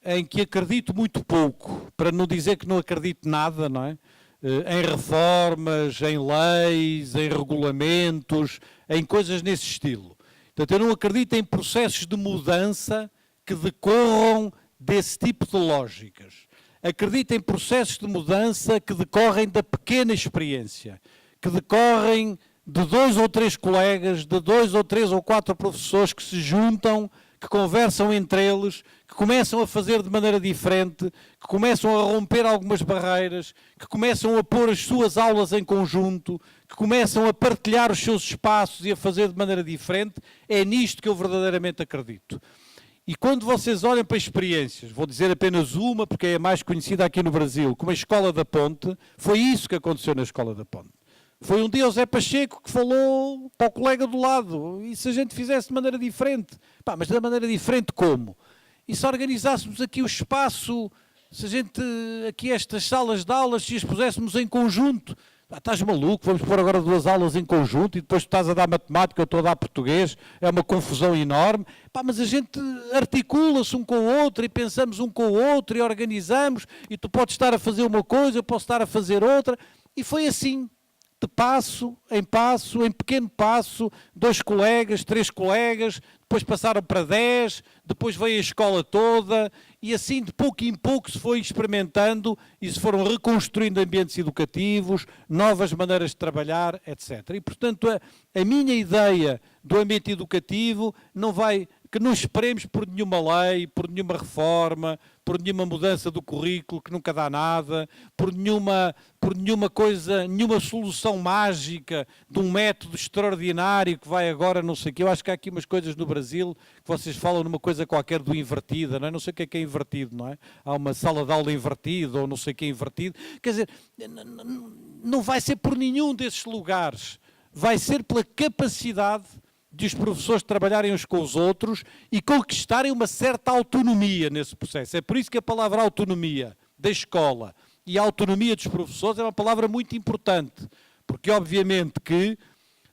em que acredito muito pouco, para não dizer que não acredito nada, não é? Em reformas, em leis, em regulamentos, em coisas nesse estilo. Portanto, eu não acredito em processos de mudança que decorram desse tipo de lógicas. Acredito em processos de mudança que decorrem da pequena experiência, que decorrem de 2 ou 3 colegas, de 2 ou 3 ou 4 professores que se juntam, que conversam entre eles, que começam a fazer de maneira diferente, que começam a romper algumas barreiras, que começam a pôr as suas aulas em conjunto, que começam a partilhar os seus espaços e a fazer de maneira diferente. É nisto que eu verdadeiramente acredito. E quando vocês olham para experiências, vou dizer apenas uma, porque é a mais conhecida aqui no Brasil, como a Escola da Ponte, foi isso que aconteceu na Escola da Ponte. Foi um dia o Zé Pacheco que falou para o colega do lado, e se a gente fizesse de maneira diferente? Pá, mas de maneira diferente como? E se organizássemos aqui o espaço, se a gente, aqui estas salas de aulas, se as puséssemos em conjunto, Estás maluco, vamos pôr agora 2 aulas em conjunto e depois tu estás a dar matemática, eu estou a dar português, é uma confusão enorme. Mas a gente articula-se um com o outro e pensamos um com o outro e organizamos, e tu podes estar a fazer uma coisa, eu posso estar a fazer outra. E foi assim, de passo, em pequeno passo, 2 colegas, 3 colegas, depois passaram para 10, depois veio a escola toda, e assim de pouco em pouco se foi experimentando e se foram reconstruindo ambientes educativos, novas maneiras de trabalhar, etc. E, portanto, a minha ideia do ambiente educativo não vai... que não esperemos por nenhuma lei, por nenhuma reforma, por nenhuma mudança do currículo que nunca dá nada, por nenhuma coisa, nenhuma solução mágica de um método extraordinário que vai agora, não sei o quê. Eu acho que há aqui umas coisas no Brasil que vocês falam numa coisa qualquer do invertida, não é? Não sei o que é invertido, não é? Há uma sala de aula invertida ou não sei o que é invertido. Quer dizer, não vai ser por nenhum desses lugares, vai ser pela capacidade de os professores trabalharem uns com os outros e conquistarem uma certa autonomia nesse processo. É por isso que a palavra autonomia da escola e a autonomia dos professores é uma palavra muito importante, porque obviamente que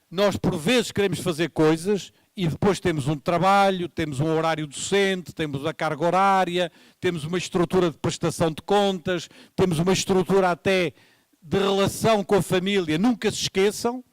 nós por vezes queremos fazer coisas e depois temos um trabalho, temos um horário docente, temos a carga horária, temos uma estrutura de prestação de contas, temos uma estrutura até de relação com a família. Nunca se esqueçam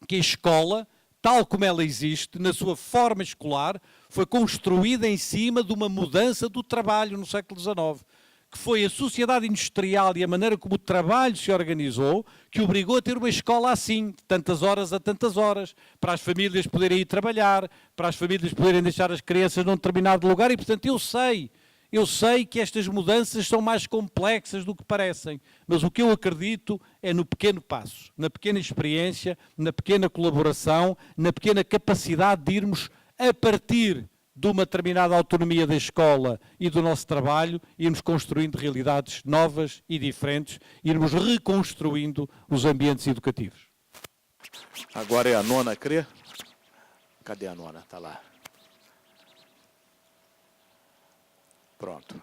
que a escola, tal como ela existe, na sua forma escolar, foi construída em cima de uma mudança do trabalho no século XIX, que foi a sociedade industrial e a maneira como o trabalho se organizou, que obrigou a ter uma escola assim, de tantas horas a tantas horas, para as famílias poderem ir trabalhar, para as famílias poderem deixar as crianças num determinado lugar, e portanto eu sei que estas mudanças são mais complexas do que parecem, mas o que eu acredito é no pequeno passo, na pequena experiência, na pequena colaboração, na pequena capacidade de irmos a partir de uma determinada autonomia da escola e do nosso trabalho, irmos construindo realidades novas e diferentes, irmos reconstruindo os ambientes educativos. Agora é a nona CRE. Cadê a nona? Está lá. Pronto.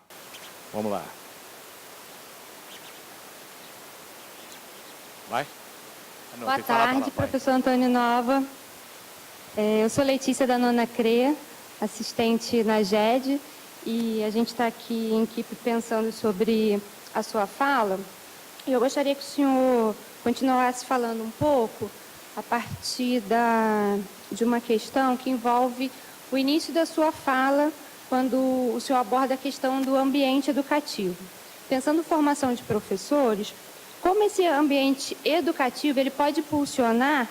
Vamos lá. Vai? Não, Boa tarde, professor Antônio Nova. Eu sou Letícia da nona CRE, assistente na GED, e a gente está aqui em equipe pensando sobre a sua fala. Eu gostaria que o senhor continuasse falando um pouco a partir de uma questão que envolve o início da sua fala, quando o senhor aborda a questão do ambiente educativo. Pensando em formação de professores, como esse ambiente educativo ele pode impulsionar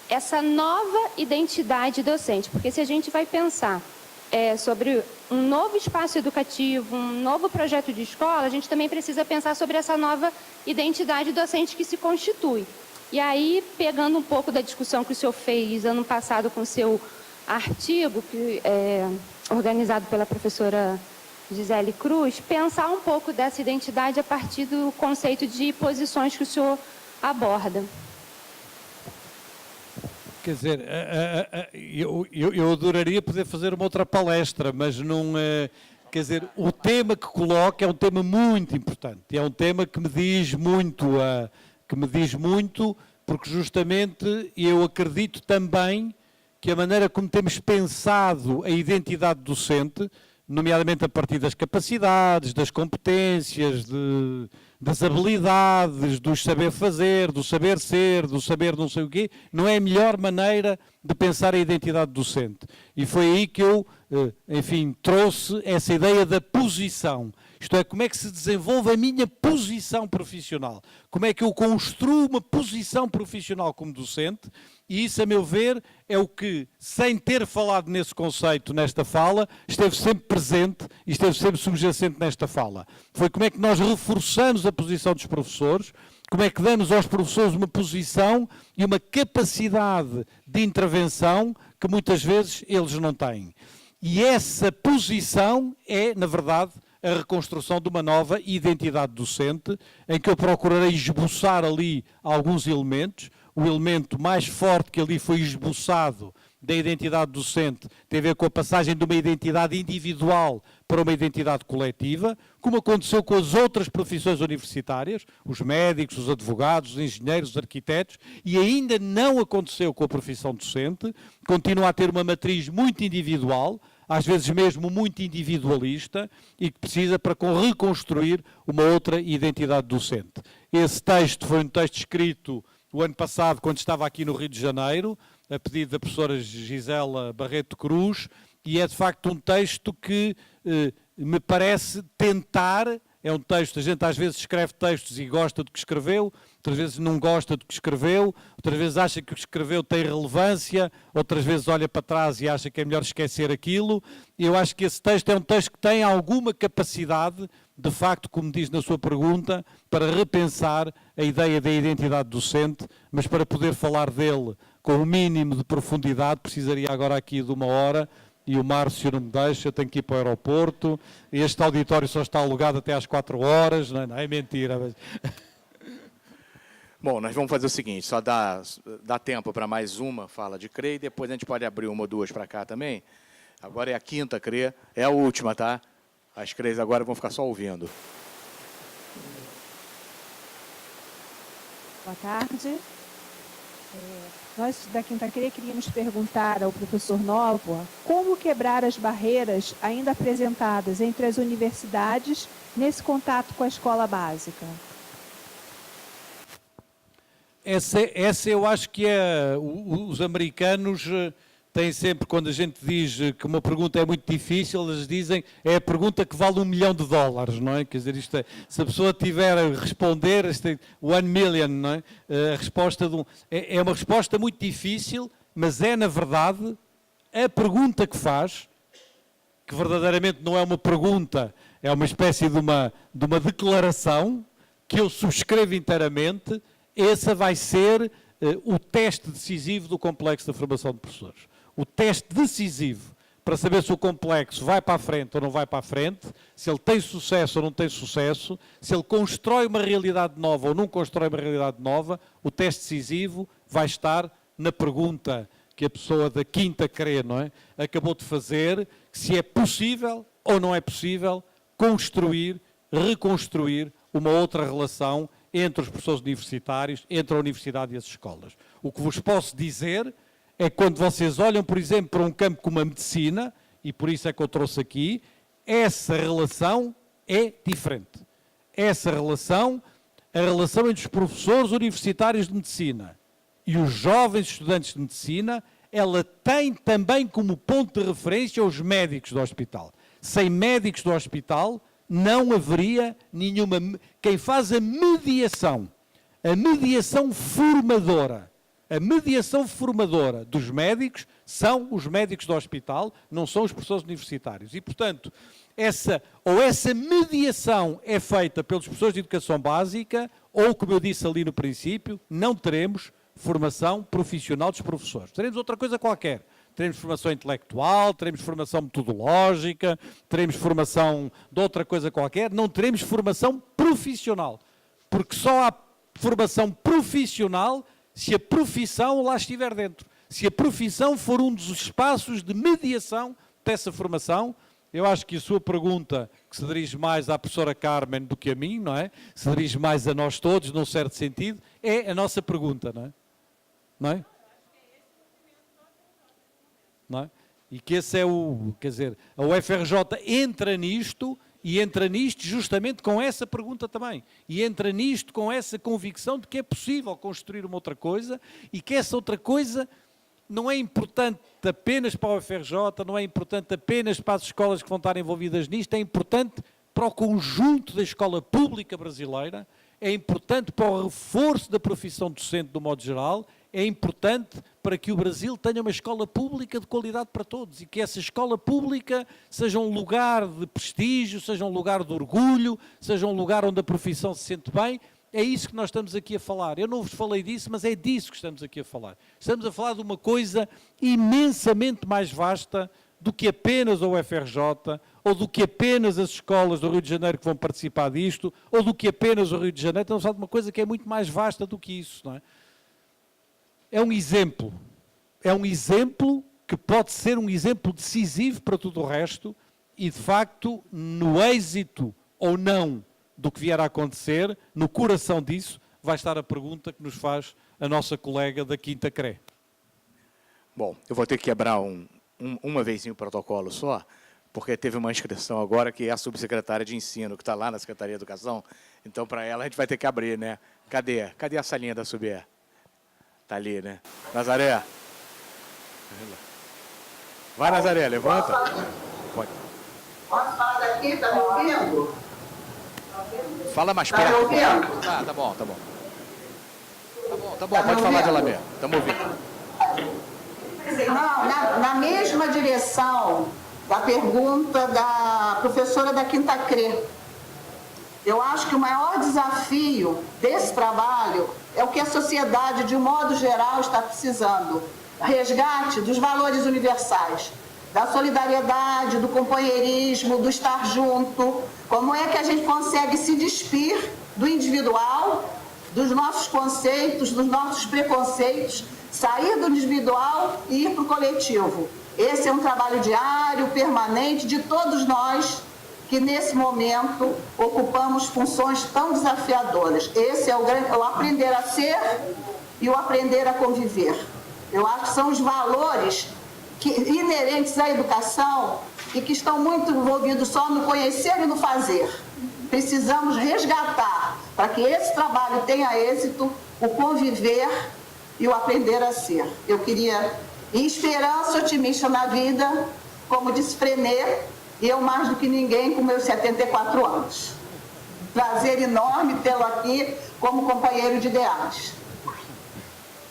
essa nova identidade docente? Porque se a gente vai pensar sobre um novo espaço educativo, um novo projeto de escola, a gente também precisa pensar sobre essa nova identidade docente que se constitui. E aí, pegando um pouco da discussão que o senhor fez ano passado com o seu artigo, que organizado pela professora Gisele Cruz, pensar um pouco dessa identidade a partir do conceito de posições que o senhor aborda. Quer dizer, eu adoraria poder fazer uma outra palestra, mas não... Quer dizer, o tema que coloca é um tema muito importante, é um tema que me diz muito, porque justamente eu acredito também que a maneira como temos pensado a identidade docente, nomeadamente a partir das capacidades, das competências, das habilidades, do saber fazer, do saber ser, do saber não sei o quê, não é a melhor maneira de pensar a identidade docente. E foi aí que eu, enfim, trouxe essa ideia da posição. Isto é, como é que se desenvolve a minha posição profissional? Como é que eu construo uma posição profissional como docente? E isso, a meu ver, é o que, sem ter falado nesse conceito nesta fala, esteve sempre presente e esteve sempre subjacente nesta fala. Foi como é que nós reforçamos a posição dos professores, como é que damos aos professores uma posição e uma capacidade de intervenção que muitas vezes eles não têm. E essa posição é, na verdade, a reconstrução de uma nova identidade docente, em que eu procurarei esboçar ali alguns elementos. O elemento mais forte que ali foi esboçado da identidade docente tem a ver com a passagem de uma identidade individual para uma identidade coletiva, como aconteceu com as outras profissões universitárias, os médicos, os advogados, os engenheiros, os arquitetos, e ainda não aconteceu com a profissão docente, continua a ter uma matriz muito individual, às vezes mesmo muito individualista, e que precisa para reconstruir uma outra identidade docente. Esse texto foi um texto escrito o ano passado, quando estava aqui no Rio de Janeiro, a pedido da professora Gisela Barreto Cruz, e é de facto um texto que me parece tentar, é um texto, a gente às vezes escreve textos e gosta do que escreveu, outras vezes não gosta do que escreveu, outras vezes acha que o que escreveu tem relevância, outras vezes olha para trás e acha que é melhor esquecer aquilo. Eu acho que esse texto é um texto que tem alguma capacidade, de facto, como diz na sua pergunta, para repensar a ideia da identidade docente, mas para poder falar dele com o mínimo de profundidade, precisaria agora aqui de 1 hora, e o Márcio não me deixa, eu tenho que ir para o aeroporto, este auditório só está alugado até às 4 horas, não é mentira. Mas... Bom, nós vamos fazer o seguinte, só dá tempo para mais uma fala de CRE, e depois a gente pode abrir 1 ou 2 para cá também. Agora é a 5ª CRE, é a última, tá? As CREs agora vão ficar só ouvindo. Boa tarde. Nós da 5ª CRE queríamos perguntar ao professor Nóvoa como quebrar as barreiras ainda apresentadas entre as universidades nesse contato com a escola básica. Essa eu acho que é, os americanos têm sempre, quando a gente diz que uma pergunta é muito difícil, eles dizem, é a pergunta que vale $1 milhão, não é? Quer dizer, isto é, se a pessoa tiver a responder, $1 million, não é? A resposta é uma resposta muito difícil, mas é, na verdade, a pergunta que faz, que verdadeiramente não é uma pergunta, é uma espécie de uma declaração, que eu subscrevo inteiramente, essa vai ser o teste decisivo do complexo da formação de professores. O teste decisivo para saber se o complexo vai para a frente ou não vai para a frente, se ele tem sucesso ou não tem sucesso, se ele constrói uma realidade nova ou não constrói uma realidade nova, o teste decisivo vai estar na pergunta que a pessoa da 5ª CRE, não é, acabou de fazer, se é possível ou não é possível construir, reconstruir uma outra relação entre os professores universitários, entre a universidade e as escolas. O que vos posso dizer é que quando vocês olham, por exemplo, para um campo como a medicina, e por isso é que eu trouxe aqui, essa relação é diferente. Essa relação, a relação entre os professores universitários de medicina e os jovens estudantes de medicina, ela tem também como ponto de referência os médicos do hospital. Sem médicos do hospital, não haveria nenhuma... Quem faz a mediação formadora dos médicos são os médicos do hospital, não são os professores universitários. E, portanto, essa mediação é feita pelos professores de educação básica ou, como eu disse ali no princípio, não teremos formação profissional dos professores. Teremos outra coisa qualquer. Teremos formação intelectual, teremos formação metodológica, teremos formação de outra coisa qualquer, não teremos formação profissional. Porque só há formação profissional se a profissão lá estiver dentro. Se a profissão for um dos espaços de mediação dessa formação, eu acho que a sua pergunta, que se dirige mais à professora Carmen do que a mim, não é? Se dirige mais a nós todos, num certo sentido, é a nossa pergunta, não é? Não é? Não é? E que esse é quer dizer, a UFRJ entra nisto e entra nisto justamente com essa pergunta também. E entra nisto com essa convicção de que é possível construir uma outra coisa e que essa outra coisa não é importante apenas para a UFRJ, não é importante apenas para as escolas que vão estar envolvidas nisto, é importante para o conjunto da escola pública brasileira, é importante para o reforço da profissão docente do modo geral, é importante para que o Brasil tenha uma escola pública de qualidade para todos e que essa escola pública seja um lugar de prestígio, seja um lugar de orgulho, seja um lugar onde a profissão se sente bem. É isso que nós estamos aqui a falar. Eu não vos falei disso, mas é disso que estamos aqui a falar. Estamos a falar de uma coisa imensamente mais vasta do que apenas a UFRJ, ou do que apenas as escolas do Rio de Janeiro que vão participar disto, ou do que apenas o Rio de Janeiro. Estamos a falar de uma coisa que é muito mais vasta do que isso, não é? É um exemplo que pode ser um exemplo decisivo para tudo o resto e, de facto, no êxito ou não do que vier a acontecer, no coração disso, vai estar a pergunta que nos faz a nossa colega da Quinta CRE. Bom, eu vou ter que quebrar uma vezinho o protocolo só, porque teve uma inscrição agora que é a subsecretária de ensino, que está lá na Secretaria de Educação. Então, para ela, a gente vai ter que abrir, né? Cadê a salinha da Subir? Está ali, né? Nazaré. Vai, Nazaré, levanta. Pode. Posso falar daqui? Está me ouvindo? Fala mais Tá perto. me ouvindo? Tá bom. Tá bom, pode falar de Alameda. Estamos ouvindo. Não, na mesma direção da pergunta da professora da Quinta CRE. Eu acho que o maior desafio desse trabalho é o que a sociedade, de um modo geral, está precisando. Resgate dos valores universais, da solidariedade, do companheirismo, do estar junto. Como é que a gente consegue se despir do individual, dos nossos conceitos, dos nossos preconceitos, sair do individual e ir para o coletivo. Esse é um trabalho diário, permanente, de todos nós que nesse momento ocupamos funções tão desafiadoras. Esse é o aprender a ser e o aprender a conviver. Eu acho que são os valores inerentes à educação e que estão muito envolvidos só no conhecer e no fazer. Precisamos resgatar, para que esse trabalho tenha êxito, o conviver e o aprender a ser. Eu queria esperança, otimista na vida, como disse Frenet, e eu mais do que ninguém com meus 74 anos. Prazer enorme tê-lo aqui como companheiro de ideais.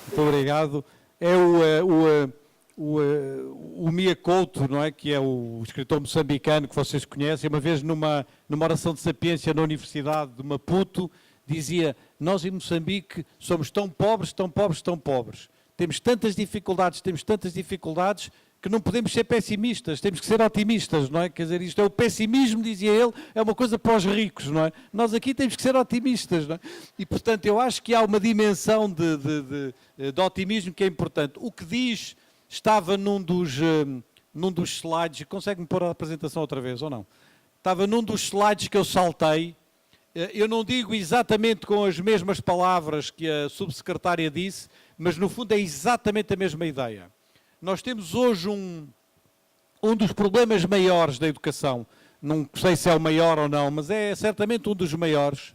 Muito obrigado. É o Mia Couto, não é? Que é o escritor moçambicano que vocês conhecem, uma vez numa oração de sapiência na Universidade de Maputo, dizia: nós em Moçambique somos tão pobres, tão pobres, tão pobres. Temos tantas dificuldades que não podemos ser pessimistas, temos que ser otimistas, não é? Quer dizer, isto é o pessimismo, dizia ele, é uma coisa para os ricos, não é? Nós aqui temos que ser otimistas, não é? E, portanto, eu acho que há uma dimensão de otimismo que é importante. O que diz, estava num dos slides, consegue-me pôr a apresentação outra vez, ou não? Estava num dos slides que eu saltei. Eu não digo exatamente com as mesmas palavras que a subsecretária disse, mas no fundo é exatamente a mesma ideia. Nós temos hoje um dos problemas maiores da educação, não sei se é o maior ou não, mas é certamente um dos maiores,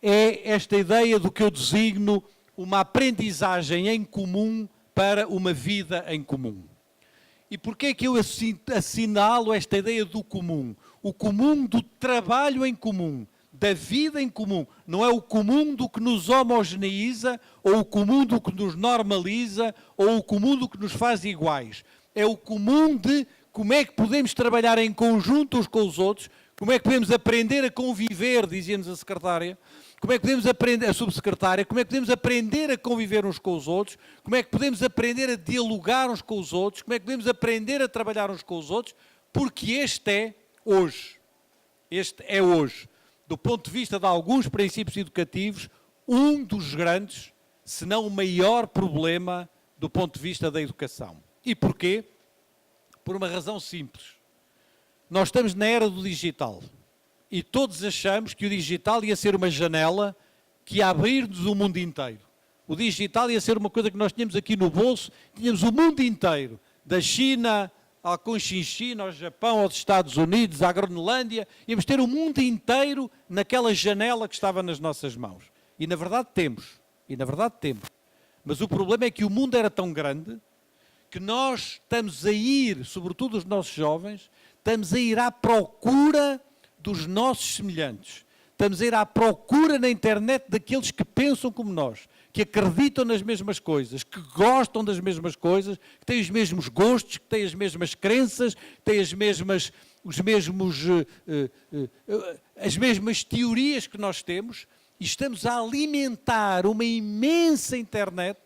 é esta ideia do que eu designo uma aprendizagem em comum para uma vida em comum. E porquê é que eu assinalo esta ideia do comum? O comum do trabalho em comum, da vida em comum. Não é o comum do que nos homogeneiza, ou o comum do que nos normaliza, ou o comum do que nos faz iguais. É o comum de como é que podemos trabalhar em conjunto uns com os outros, como é que podemos aprender a conviver, dizia-nos a secretária, como é que podemos aprender, a subsecretária, como é que podemos aprender a conviver uns com os outros, como é que podemos aprender a dialogar uns com os outros, como é que podemos aprender a trabalhar uns com os outros, porque este é hoje. Este é hoje, do ponto de vista de alguns princípios educativos, um dos grandes, se não o maior problema do ponto de vista da educação. E porquê? Por uma razão simples. Nós estamos na era do digital e todos achamos que o digital ia ser uma janela que ia abrir-nos o mundo inteiro. O digital ia ser uma coisa que nós tínhamos aqui no bolso, tínhamos o mundo inteiro, da China à Conchinchina, ao Japão, aos Estados Unidos, à Groenlândia, íamos ter o mundo inteiro naquela janela que estava nas nossas mãos. E na verdade temos, Mas o problema é que o mundo era tão grande que nós estamos a ir, sobretudo os nossos jovens, estamos a ir à procura dos nossos semelhantes. Estamos a ir à procura na internet daqueles que pensam como nós, que acreditam nas mesmas coisas, que gostam das mesmas coisas, que têm os mesmos gostos, que têm as mesmas crenças, que têm as mesmas teorias que nós temos, e estamos a alimentar uma imensa internet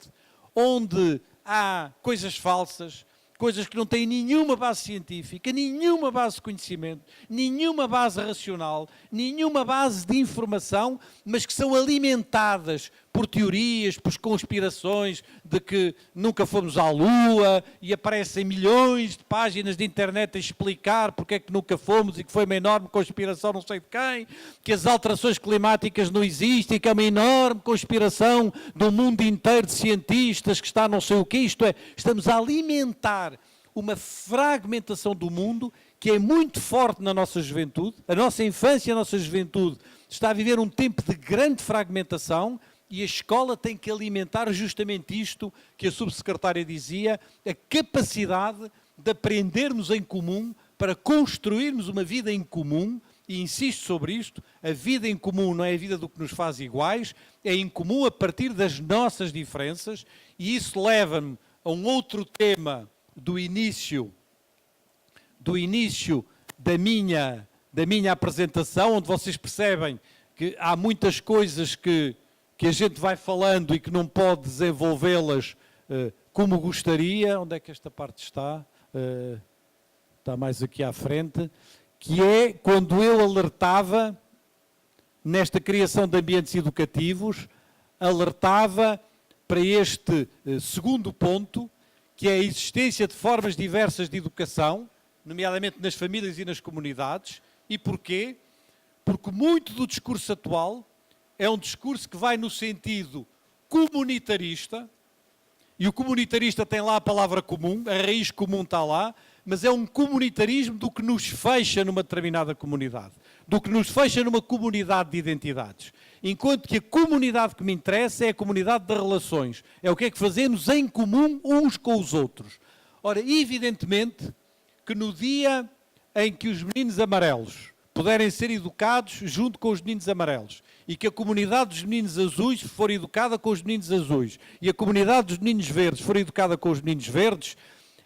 onde há coisas falsas, coisas que não têm nenhuma base científica, nenhuma base de conhecimento, nenhuma base racional, nenhuma base de informação, mas que são alimentadas por teorias, por conspirações de que nunca fomos à Lua e aparecem milhões de páginas de internet a explicar porque é que nunca fomos e que foi uma enorme conspiração não sei de quem, que as alterações climáticas não existem, que é uma enorme conspiração do mundo inteiro de cientistas que está não sei o quê. Isto é, estamos a alimentar uma fragmentação do mundo que é muito forte na nossa juventude. A nossa infância e a nossa juventude está a viver um tempo de grande fragmentação e a escola tem que alimentar justamente isto que a subsecretária dizia, a capacidade de aprendermos em comum para construirmos uma vida em comum, e insisto sobre isto, a vida em comum não é a vida do que nos faz iguais, é em comum a partir das nossas diferenças, e isso leva-me a um outro tema do início da minha apresentação, onde vocês percebem que há muitas coisas que a gente vai falando e que não pode desenvolvê-las como gostaria. Onde é que esta parte está? Está mais aqui à frente. Que é quando eu alertava, nesta criação de ambientes educativos, alertava para este segundo ponto, que é a existência de formas diversas de educação, nomeadamente nas famílias e nas comunidades. E porquê? Porque muito do discurso atual é um discurso que vai no sentido comunitarista, e o comunitarista tem lá a palavra comum, a raiz comum está lá, mas é um comunitarismo do que nos fecha numa determinada comunidade, do que nos fecha numa comunidade de identidades. Enquanto que a comunidade que me interessa é a comunidade de relações, é o que é que fazemos em comum uns com os outros. Ora, evidentemente que no dia em que os meninos amarelos puderem ser educados junto com os meninos amarelos e que a comunidade dos meninos azuis for educada com os meninos azuis e a comunidade dos meninos verdes for educada com os meninos verdes,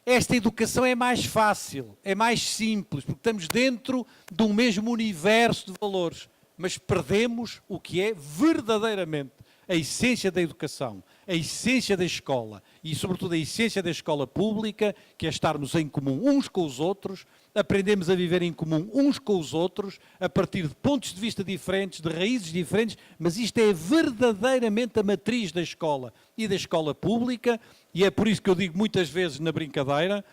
esta educação é mais fácil, é mais simples, porque estamos dentro de um mesmo universo de valores, mas perdemos o que é verdadeiramente a essência da educação, a essência da escola e, sobretudo, a essência da escola pública, que é estarmos em comum uns com os outros, aprendemos a viver em comum uns com os outros, a partir de pontos de vista diferentes, de raízes diferentes, mas isto é verdadeiramente a matriz da escola e da escola pública, e é por isso que eu digo muitas vezes na brincadeira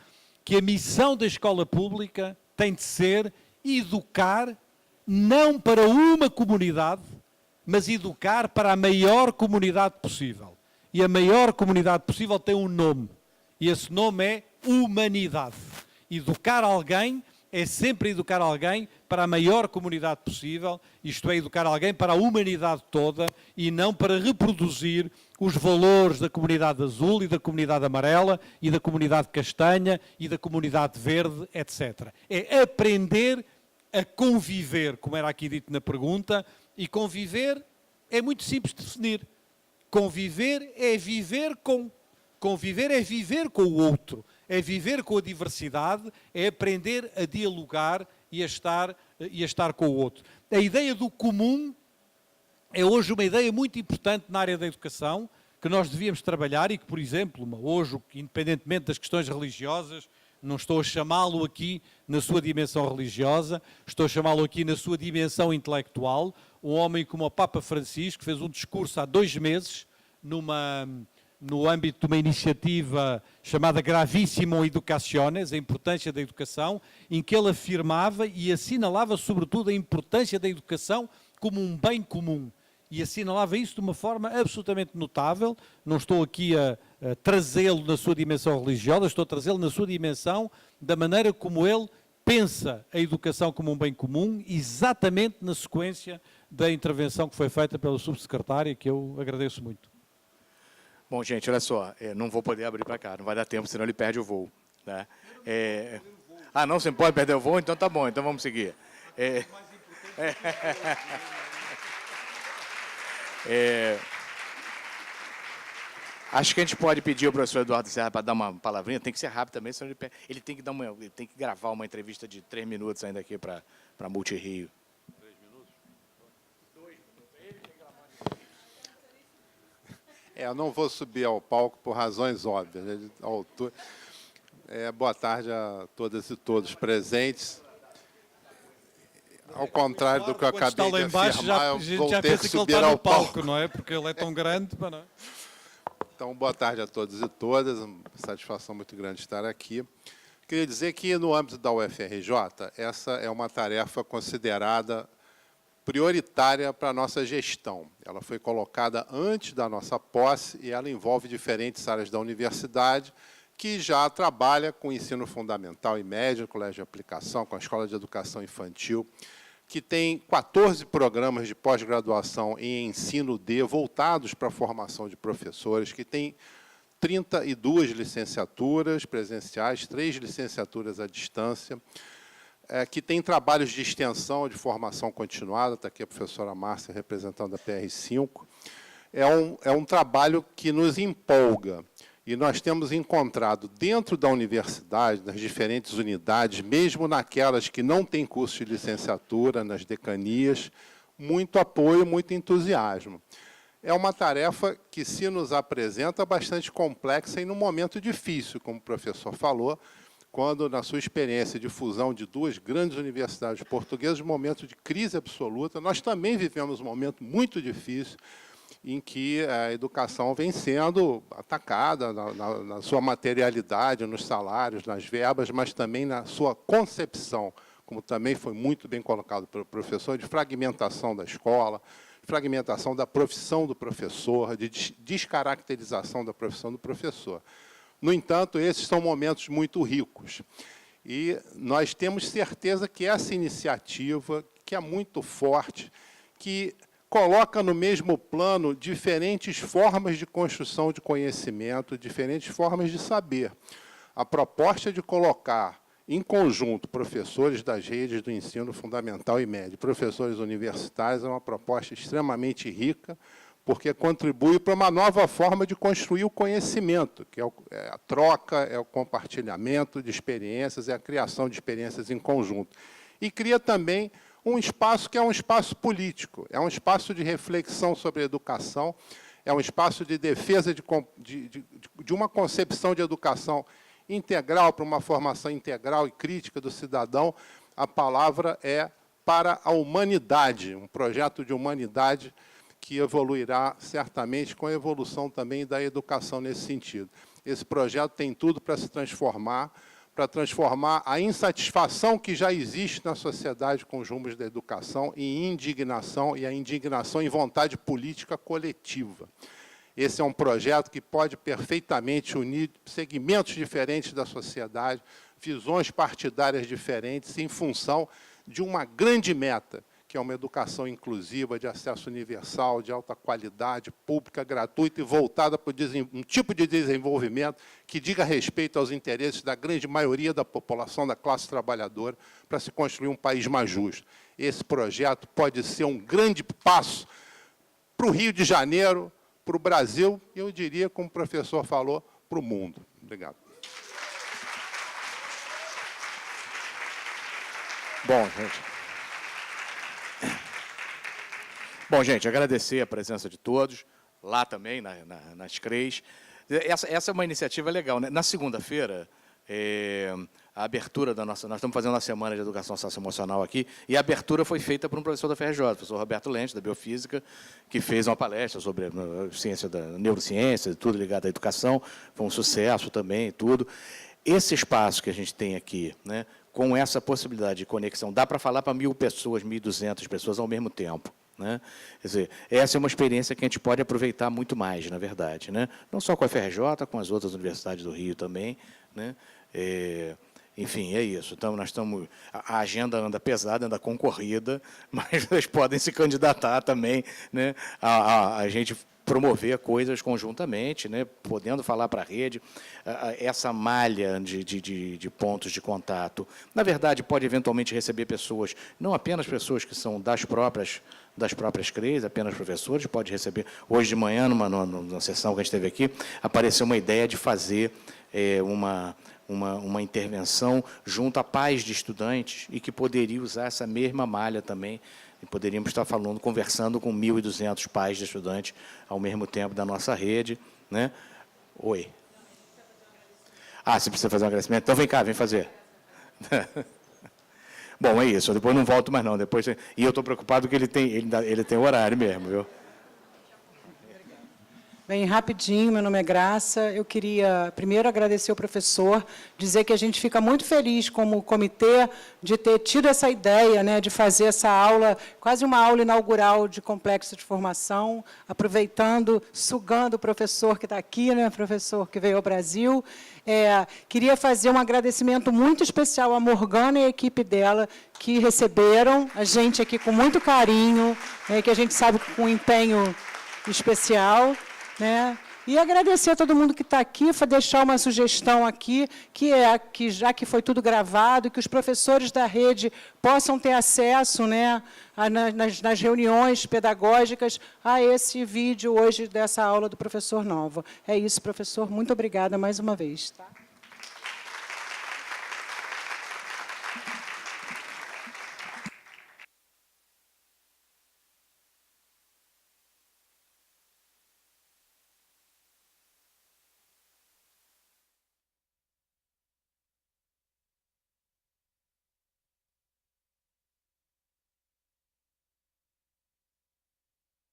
que a missão da escola pública tem de ser educar não para uma comunidade, mas educar para a maior comunidade possível. E a maior comunidade possível tem um nome, e esse nome é humanidade. Educar alguém é sempre educar alguém para a maior comunidade possível, isto é, educar alguém para a humanidade toda e não para reproduzir os valores da comunidade azul e da comunidade amarela e da comunidade castanha e da comunidade verde, etc. É aprender a conviver, como era aqui dito na pergunta, e conviver é muito simples de definir. Conviver é viver com. Conviver é viver com o outro, é viver com a diversidade, é aprender a dialogar e a estar com o outro. A ideia do comum é hoje uma ideia muito importante na área da educação, que nós devíamos trabalhar e que, por exemplo, hoje, independentemente das questões religiosas, não estou a chamá-lo aqui na sua dimensão religiosa, estou a chamá-lo aqui na sua dimensão intelectual. Um homem como o Papa Francisco fez um discurso há 2 meses no âmbito de uma iniciativa chamada Gravissimo Educationes, a importância da educação, em que ele afirmava e assinalava sobretudo a importância da educação como um bem comum. E assinalava isso de uma forma absolutamente notável. Não estou aqui a trazê-lo na sua dimensão religiosa, estou a trazê-lo na sua dimensão da maneira como ele pensa a educação como um bem comum, exatamente na sequência da intervenção que foi feita pela subsecretária, que eu agradeço muito. Bom, gente, olha só, não vou poder abrir para cá, não vai dar tempo, senão ele perde o voo. Né? Ah, não, você não pode perder o voo? Então tá bom, então vamos seguir. Acho que a gente pode pedir ao professor Eduardo Serra para dar uma palavrinha, tem que ser rápido também, senão ele tem que ele tem que gravar uma entrevista de 3 minutos ainda aqui para Multirio. 3 minutos? 2 minutos. Ele tem que gravar. Eu não vou subir ao palco por razões óbvias. Né? Boa tarde a todas e todos presentes. Ao contrário do que eu Quando está acabei lá de embaixo, afirmar, a eu gente vou já ter pensa que que ele subir está ao no palco, palco. não é? Porque ele é tão grande, mas não é? Então, boa tarde a todos e todas. Uma satisfação muito grande estar aqui. Queria dizer que, no âmbito da UFRJ, essa é uma tarefa considerada prioritária para a nossa gestão. Ela foi colocada antes da nossa posse e ela envolve diferentes áreas da universidade que já trabalha com ensino fundamental e médio, colégio de aplicação, com a Escola de Educação Infantil, que tem 14 programas de pós-graduação em ensino voltados para a formação de professores, que tem 32 licenciaturas presenciais, 3 licenciaturas à distância, que tem trabalhos de extensão, de formação continuada, está aqui a professora Márcia representando a PR5. É um trabalho que nos empolga, e nós temos encontrado dentro da universidade, nas diferentes unidades, mesmo naquelas que não têm curso de licenciatura, nas decanias, muito apoio, muito entusiasmo. É uma tarefa que se nos apresenta bastante complexa e num momento difícil, como o professor falou, quando, na sua experiência de fusão de 2 grandes universidades portuguesas, um momento de crise absoluta, nós também vivemos um momento muito difícil, em que a educação vem sendo atacada na sua materialidade, nos salários, nas verbas, mas também na sua concepção, como também foi muito bem colocado pelo professor, de fragmentação da escola, fragmentação da profissão do professor, de descaracterização da profissão do professor. No entanto, esses são momentos muito ricos. E nós temos certeza que essa iniciativa, que é muito forte, que coloca no mesmo plano diferentes formas de construção de conhecimento, diferentes formas de saber. A proposta de colocar em conjunto professores das redes do ensino fundamental e médio, professores universitários, é uma proposta extremamente rica, porque contribui para uma nova forma de construir o conhecimento, que é a troca, é o compartilhamento de experiências, é a criação de experiências em conjunto. E cria também um espaço que é um espaço político, é um espaço de reflexão sobre a educação, é um espaço de defesa de uma concepção de educação integral, para uma formação integral e crítica do cidadão. A palavra é para a humanidade, um projeto de humanidade que evoluirá certamente com a evolução também da educação nesse sentido. Esse projeto tem tudo para se transformar, para transformar a insatisfação que já existe na sociedade com os rumos da educação em indignação, e a indignação em vontade política coletiva. Esse é um projeto que pode perfeitamente unir segmentos diferentes da sociedade, visões partidárias diferentes, em função de uma grande meta, que é uma educação inclusiva, de acesso universal, de alta qualidade, pública, gratuita e voltada para um tipo de desenvolvimento que diga respeito aos interesses da grande maioria da população, da classe trabalhadora, para se construir um país mais justo. Esse projeto pode ser um grande passo para o Rio de Janeiro, para o Brasil, e eu diria, como o professor falou, para o mundo. Obrigado. Bom, gente, agradecer a presença de todos, lá também, nas CREs. Essa é uma iniciativa legal, né? Na segunda-feira, a abertura da nossa... Nós estamos fazendo uma semana de educação socioemocional aqui, e a abertura foi feita por um professor da FRJ, o professor Roberto Lente, da Biofísica, que fez uma palestra sobre a ciência da neurociência, tudo ligado à educação. Foi um sucesso também, tudo. Esse espaço que a gente tem aqui, né, com essa possibilidade de conexão, dá para falar para 1.000 pessoas, 1.200 pessoas ao mesmo tempo. Né? Quer dizer, essa é uma experiência que a gente pode aproveitar muito mais, na verdade. Né? Não só com a FRJ, com as outras universidades do Rio também. Né? Enfim, é isso. Então, a agenda anda pesada, anda concorrida, mas vocês podem se candidatar também, né, a gente promover coisas conjuntamente, né, podendo falar para a rede. Essa malha de pontos de contato, na verdade, pode eventualmente receber pessoas, não apenas pessoas que são das próprias CREs, apenas professores, pode receber. Hoje de manhã, numa sessão que a gente teve aqui, apareceu uma ideia de fazer uma intervenção junto a pais de estudantes e que poderia usar essa mesma malha também, e poderíamos estar conversando com 1.200 pais de estudantes ao mesmo tempo da nossa rede. Né? Oi. Você precisa fazer um agradecimento? Então, vem cá, vem fazer. Bom, é isso. Depois não volto mais, não. Depois, e eu estou preocupado que ele tem horário mesmo, viu? Bem, rapidinho, meu nome é Graça. Eu queria primeiro agradecer ao professor, dizer que a gente fica muito feliz como comitê de ter tido essa ideia, né, de fazer essa aula, quase uma aula inaugural de complexo de formação, aproveitando, sugando o professor que está aqui, né, professor que veio ao Brasil. Queria fazer um agradecimento muito especial à Morgana e à equipe dela, que receberam a gente aqui com muito carinho, que a gente sabe que com empenho especial. Né? E agradecer a todo mundo que está aqui, deixar uma sugestão aqui, que já que foi tudo gravado, que os professores da rede possam ter acesso, né, nas reuniões pedagógicas a esse vídeo hoje dessa aula do professor Nova. É isso, professor. Muito obrigada mais uma vez. Tá?